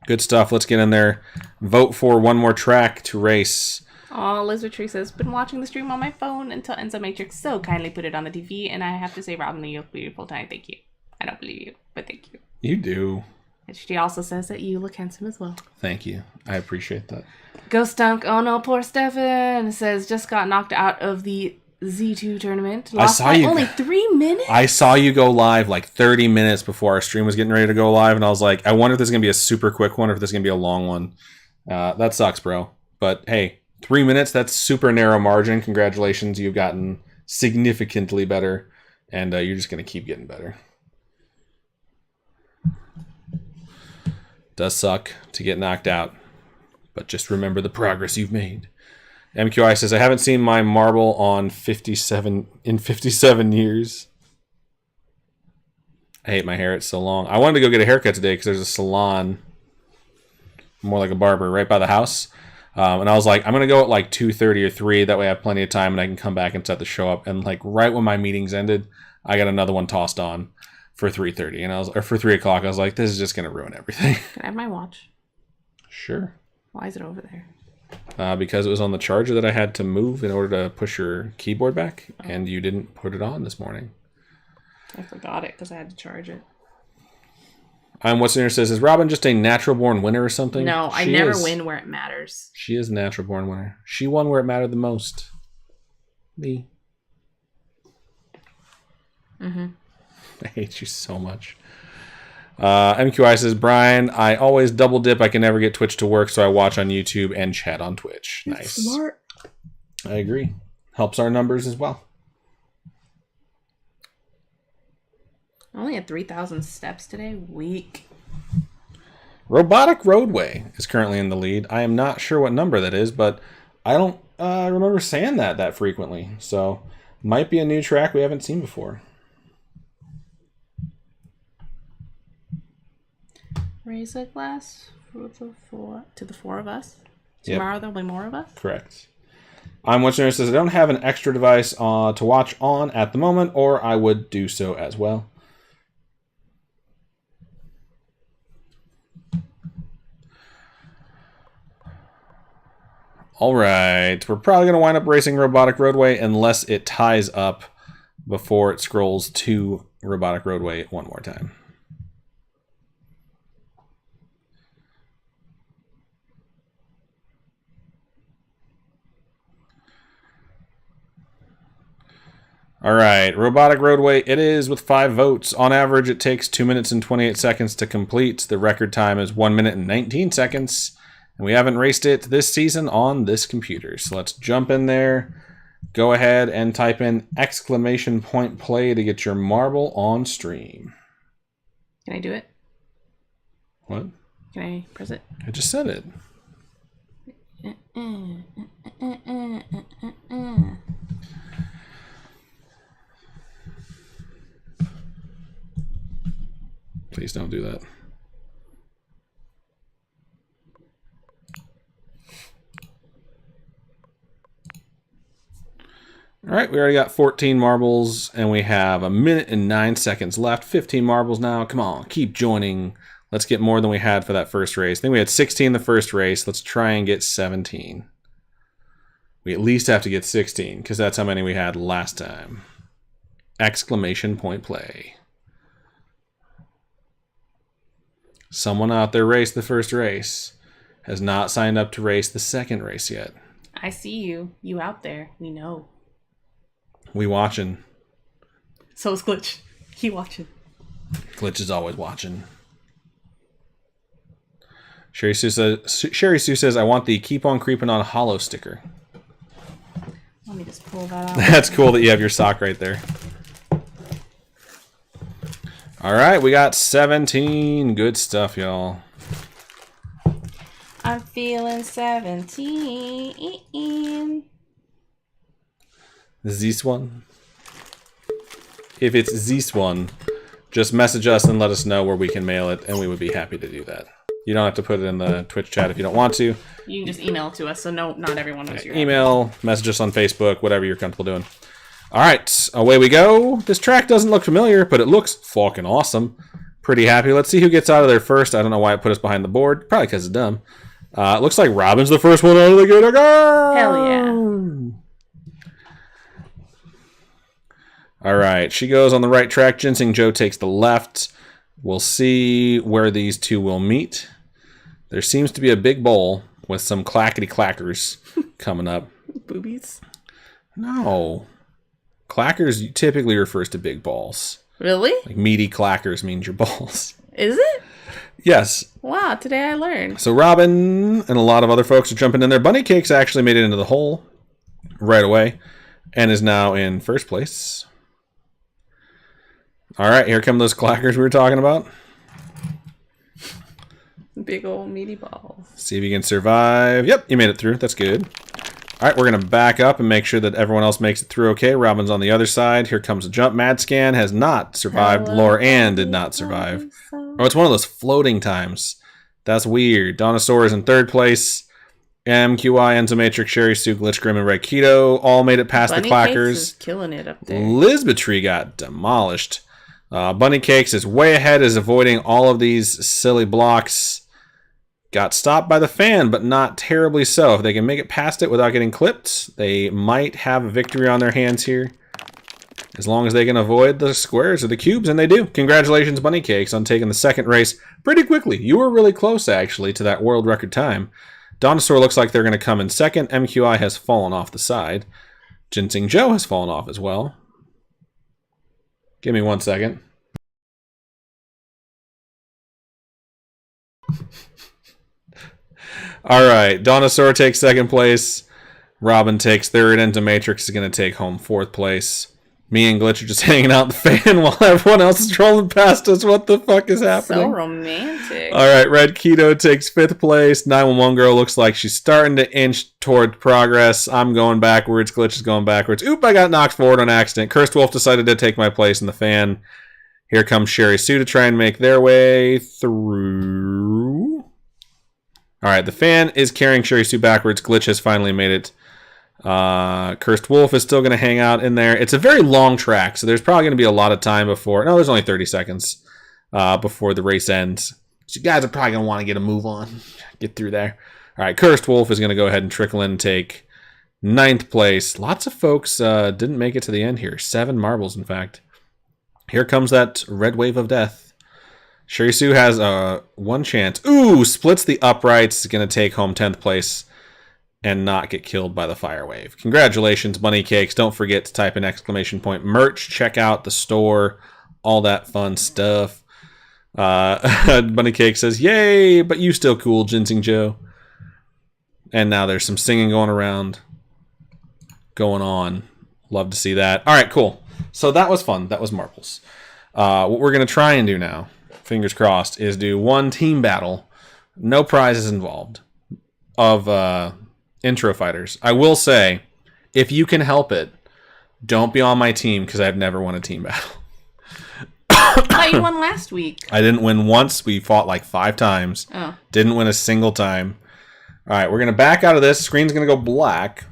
good stuff. Let's get in there. Vote for one more track to race. Oh, Lizard Tree says, been watching the stream on my phone until Enzo Matrix so kindly put it on the TV, and I have to say, Robin, you look beautiful tonight. Thank you. I don't believe you, but thank you. You do. And she also says that you look handsome as well. Thank you. I appreciate that. Ghost Dunk, oh no, poor Stefan, says, just got knocked out of the Z2 tournament. Lost by only 3 minutes? I saw you go live like 30 minutes before our stream was getting ready to go live, and I was like, I wonder if this is going to be a super quick one or if this is going to be a long one. That sucks, bro. But hey, 3 minutes, that's super narrow margin. Congratulations, you've gotten significantly better, and you're just going to keep getting better. Does suck to get knocked out, but just remember the progress you've made. MQI says, I haven't seen my marble on 57 years. I hate my hair, it's so long. I wanted to go get a haircut today because there's a salon, more like a barber, right by the house. And I was like, I'm going to go at like 2:30 or 3. That way I have plenty of time and I can come back and set the show up. And like right when my meetings ended, I got another one tossed on for 3:30. And for 3 o'clock, I was like, this is just going to ruin everything. Can I have my watch? Sure. Why is it over there? Because it was on the charger that I had to move in order to push your keyboard back. And you didn't put it on this morning. I forgot it because I had to charge it. What's in here says, is Robin just a natural born winner or something? No, I never win where it matters. She is a natural born winner. She won where it mattered the most. Me. Mm-hmm. I hate you so much. MQI says, Brian, I always double dip. I can never get Twitch to work, so I watch on YouTube and chat on Twitch. Nice. Smart. I agree. Helps our numbers as well. I only had 3,000 steps today. Weak. Robotic Roadway is currently in the lead. I am not sure what number that is, but I don't remember saying that frequently. So, might be a new track we haven't seen before. Raise a glass to the 4 of us. Tomorrow There'll be more of us. Correct. What's in says, I don't have an extra device to watch on at the moment, or I would do so as well. All right, we're probably going to wind up racing Robotic Roadway unless it ties up before it scrolls to Robotic Roadway one more time. All right, Robotic Roadway it is with 5 votes. On average, it takes 2 minutes and 28 seconds to complete. The record time is 1 minute and 19 seconds. And we haven't raced it this season on this computer. So let's jump in there. Go ahead and type in !play to get your marble on stream. Can I do it? What? Can I press it? I just said it. Please don't do that. All right, we already got 14 marbles, and we have 1 minute and 9 seconds left. 15 marbles now. Come on, keep joining. Let's get more than we had for that first race. I think we had 16 the first race. Let's try and get 17. We at least have to get 16, because that's how many we had last time. ! Play. Someone out there raced the first race. Has not signed up to race the second race yet. I see you. You out there. We know. We watching. So is Glitch. He watching. Glitch is always watching. Sherry Sue says, I want the Keep On Creeping on Hollow sticker. Let me just pull that out. That's cool that you have your sock right there. All right, we got 17. Good stuff, y'all. I'm feeling 17. This one? If it's this one, just message us and let us know where we can mail it, and we would be happy to do that. You don't have to put it in the Twitch chat if you don't want to. You can just email it to us, so not everyone knows your email, message us on Facebook, whatever you're comfortable doing. All right, away we go. This track doesn't look familiar, but it looks fucking awesome. Pretty happy. Let's see who gets out of there first. I don't know why it put us behind the board. Probably because it's dumb. It looks like Robin's the first one out of the gate. Hell yeah. All right, she goes on the right track. Ginseng Joe takes the left. We'll see where these two will meet. There seems to be a big bowl with some clackety-clackers coming up. Boobies? No. Clackers typically refers to big balls. Really? Like meaty clackers means your balls. Is it? Yes. Wow, today I learned. So Robin and a lot of other folks are jumping in there. Bunny Cakes actually made it into the hole right away and is now in first place. All right, here come those clackers we were talking about. Big old meaty balls. See if you can survive. Yep, you made it through. That's good. All right, we're going to back up and make sure that everyone else makes it through okay. Robin's on the other side. Here comes a jump. Mad Scan has not survived. Laura Ann did not survive. Oh, it's one of those floating times. That's weird. Donosaur is in third place. MQI, Enzomatrix, Sherry Sue, Glitch Grim, and Red Keto all made it past Bunny the clackers. Cakes is killing it up there. Lisbetry got demolished. Bunny Cakes is way ahead, is avoiding all of these silly blocks. Got stopped by the fan, but not terribly so. If they can make it past it without getting clipped, they might have a victory on their hands here. As long as they can avoid the squares or the cubes, and they do. Congratulations, Bunny Cakes, on taking the second race pretty quickly. You were really close, actually, to that world record time. Donosaur looks like they're going to come in second. MQI has fallen off the side. Ginseng Joe has fallen off as well. Give me 1 second. All right, Donosaur takes second place. Robin takes third. Endomatrix is going to take home fourth place. Me and Glitch are just hanging out in the fan while everyone else is rolling past us. What the fuck is happening? So romantic. All right, Red Keto takes fifth place. 911 Girl looks like she's starting to inch toward progress. I'm going backwards. Glitch is going backwards. Oop, I got knocked forward on accident. Cursed Wolf decided to take my place in the fan. Here comes Sherry Sue to try and make their way through. All right, the fan is carrying Sherry Sue backwards. Glitch has finally made it. Cursed Wolf is still going to hang out in there. It's a very long track, so there's probably going to be a lot of time before... No, there's only 30 seconds before the race ends. So you guys are probably going to want to get a move on. Get through there. All right, Cursed Wolf is going to go ahead and trickle in and take ninth place. Lots of folks didn't make it to the end here. 7 marbles, in fact. Here comes that red wave of death. Sherry Sue has one chance. Ooh, splits the uprights. Is going to take home 10th place and not get killed by the fire wave. Congratulations, Bunny Cakes. Don't forget to type in exclamation point merch. Check out the store. All that fun stuff. Bunny Cake says, yay, but you still cool, Ginseng Joe. And now there's some singing going on. Love to see that. All right, cool. So that was fun. That was marbles. What we're going to try and do now, fingers crossed, is do one team battle. No prizes involved of intro fighters. I will say, if you can help it, don't be on my team because I've never won a team battle. I thought you won last week. I didn't win once. We fought like 5 times. Oh. Didn't win a single time. All right, we're going to back out of this. Screen's going to go black.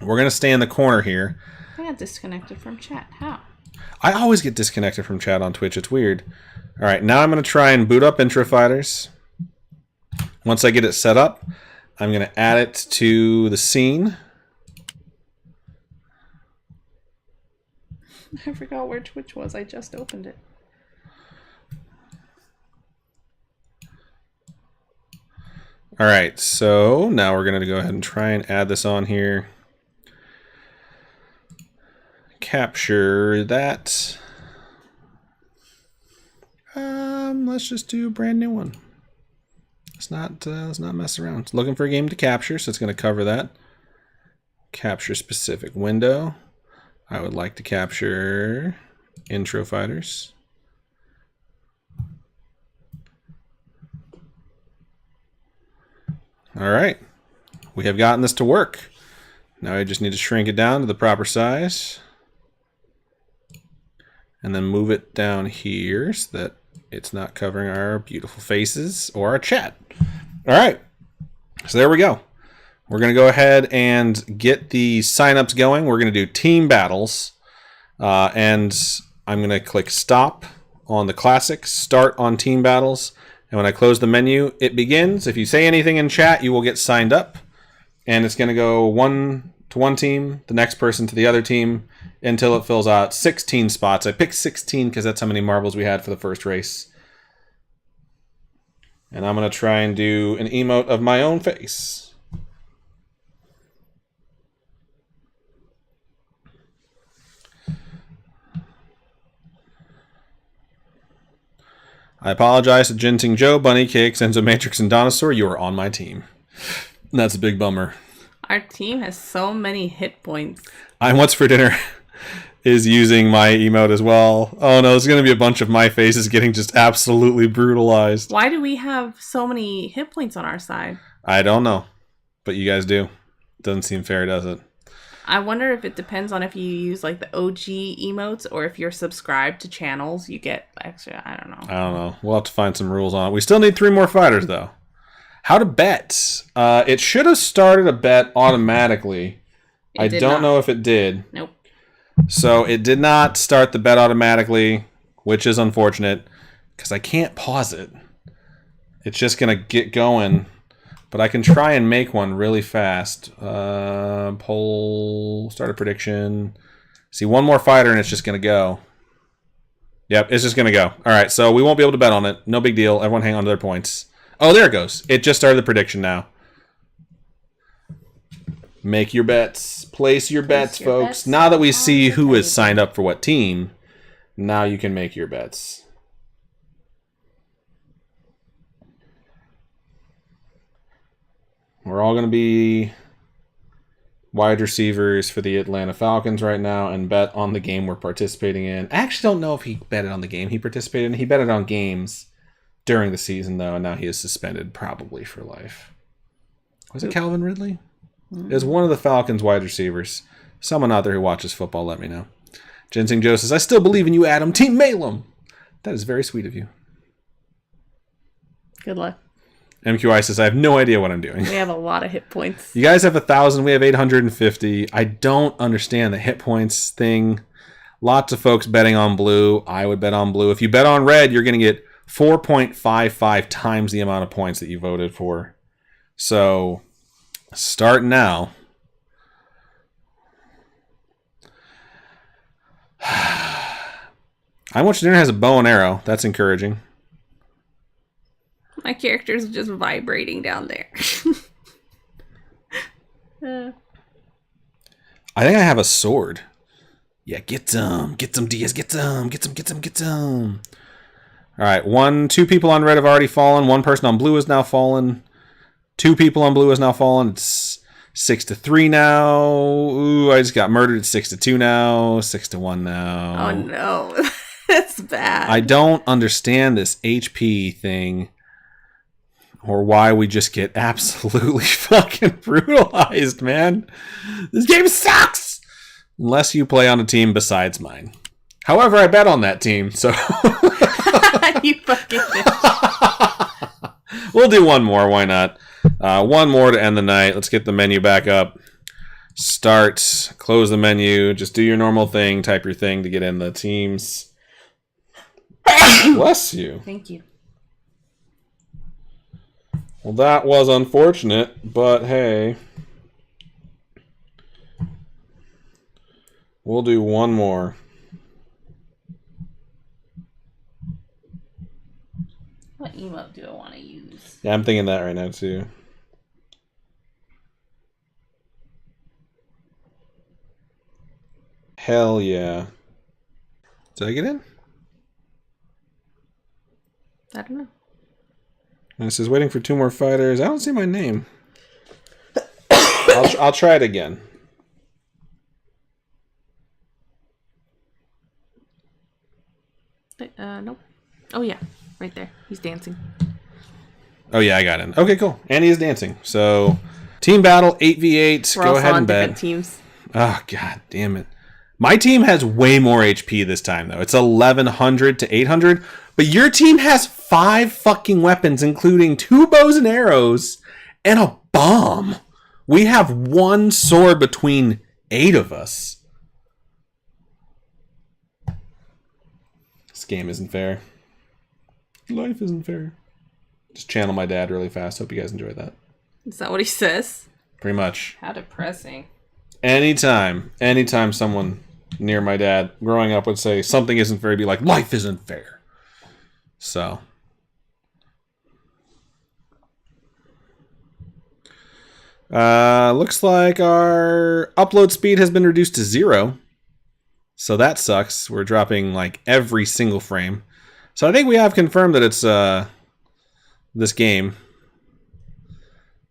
We're going to stay in the corner here. I got disconnected from chat. How? I always get disconnected from chat on Twitch. It's weird. All right, now I'm going to try and boot up Intro Fighters. Once I get it set up, I'm going to add it to the scene. I forgot where Twitch was. I just opened it. All right, so now we're going to go ahead and try and add this on here. Capture that. Let's just do a brand new one. Let's not mess around. It's looking for a game to capture, so it's going to cover that. Capture specific window. I would like to capture Intro Fighters. All right. We have gotten this to work. Now I just need to shrink it down to the proper size. And then move it down here so that it's not covering our beautiful faces or our chat. All right. So there we go. We're going to go ahead and get the signups going. We're going to do team battles. And I'm going to click stop on the classic, start on team battles. And when I close the menu, it begins. If you say anything in chat, you will get signed up. And it's going to go one to one team, the next person to the other team, until it fills out 16 spots. I picked 16 because that's how many marbles we had for the first race. And I'm going to try and do an emote of my own face. I apologize to Ginseng Joe, Bunny Cakes, Enzo Matrix, and Donosaur. You are on my team. That's a big bummer. Our team has so many hit points. I'm What's for Dinner is using my emote as well. Oh no, there's going to be a bunch of my faces getting just absolutely brutalized. Why do we have so many hit points on our side? I don't know, but you guys do. Doesn't seem fair, does it? I wonder if it depends on if you use like the OG emotes or if you're subscribed to channels, you get extra. I don't know. We'll have to find some rules on it. We still need 3 more fighters, though. How to bet. It should have started a bet automatically. I don't know if it did. Nope. So it did not start the bet automatically, which is unfortunate because I can't pause it. It's just going to get going. But I can try and make one really fast. Poll, start a prediction. See, one more fighter and it's just going to go. Yep, it's just going to go. All right, so we won't be able to bet on it. No big deal. Everyone hang on to their points. Oh, there it goes. It just started the prediction now. Make your bets. Place your bets, folks. Now that we see who is signed up for what team, now you can make your bets. We're all going to be wide receivers for the Atlanta Falcons right now and bet on the game we're participating in. I actually don't know if he betted on the game he participated in. He betted on games during the season, though, and now he is suspended probably for life. Was it Calvin Ridley? It was one of the Falcons wide receivers. Someone out there who watches football, let me know. Ginseng Joe says, I still believe in you, Adam. Team Malum. That is very sweet of you. Good luck. MQI says, I have no idea what I'm doing. We have a lot of hit points. You guys have 1,000. We have 850. I don't understand the hit points thing. Lots of folks betting on blue. I would bet on blue. If you bet on red, you're going to get 4.55 times the amount of points that you voted for. So, start now. I Want Your Dinner has a bow and arrow. That's encouraging. My character's just vibrating down there. I think I have a sword. Yeah, get some. Get some, Diaz. Get some. Get some, get some, get some. All right, 2 people on red have already fallen. 1 person on blue has now fallen. 2 people on blue has now fallen. It's 6-3 now. Ooh, I just got murdered. It's 6-2 now. 6-1 now. Oh, no. That's bad. I don't understand this HP thing. Or why we just get absolutely fucking brutalized, man. This game sucks! Unless you play on a team besides mine. However, I bet on that team, so... You fucking bitch. We'll do one more, why not? One more to end the night. Let's get the menu back up. Start, close the menu, just do your normal thing, type your thing to get in the teams. Bless you. Thank you. Well, that was unfortunate, but hey. We'll do one more. What emote do I want to use? Yeah, I'm thinking that right now, too. Hell yeah. Did I get in? I don't know. And it says waiting for 2 more fighters. I don't see my name. I'll try it again. Nope. Oh yeah, right there. He's dancing. Oh yeah, I got in. Okay, cool. And he is dancing. So, team battle 8v8. We're Go also ahead on and bet. different teams. Oh god damn it. My team has way more HP this time though. It's 1100 to 800, but your team has 5 fucking weapons including 2 bows and arrows and a bomb. We have 1 sword between 8 of us. This game isn't fair. Life isn't fair. Just channel my dad really fast. Hope you guys enjoyed that. Is that what he says? Pretty much. How depressing. Anytime someone near my dad growing up would say something isn't fair, he'd be like, life isn't fair. So. Looks like our upload speed has been reduced to 0. So that sucks. We're dropping like every single frame. So I think we have confirmed that it's this game,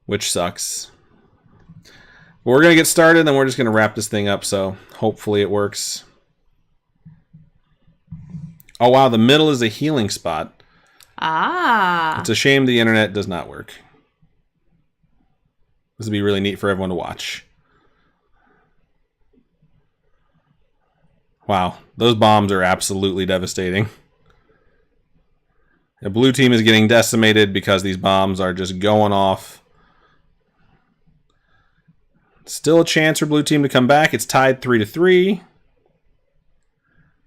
which sucks. But we're going to get started, and then we're just going to wrap this thing up, so hopefully it works. Oh, wow, the middle is a healing spot. Ah. It's a shame the internet does not work. This would be really neat for everyone to watch. Wow, those bombs are absolutely devastating. The blue team is getting decimated because these bombs are just going off. Still a chance for blue team to come back. It's tied 3-3.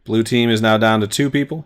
Blue team is now down to 2 people.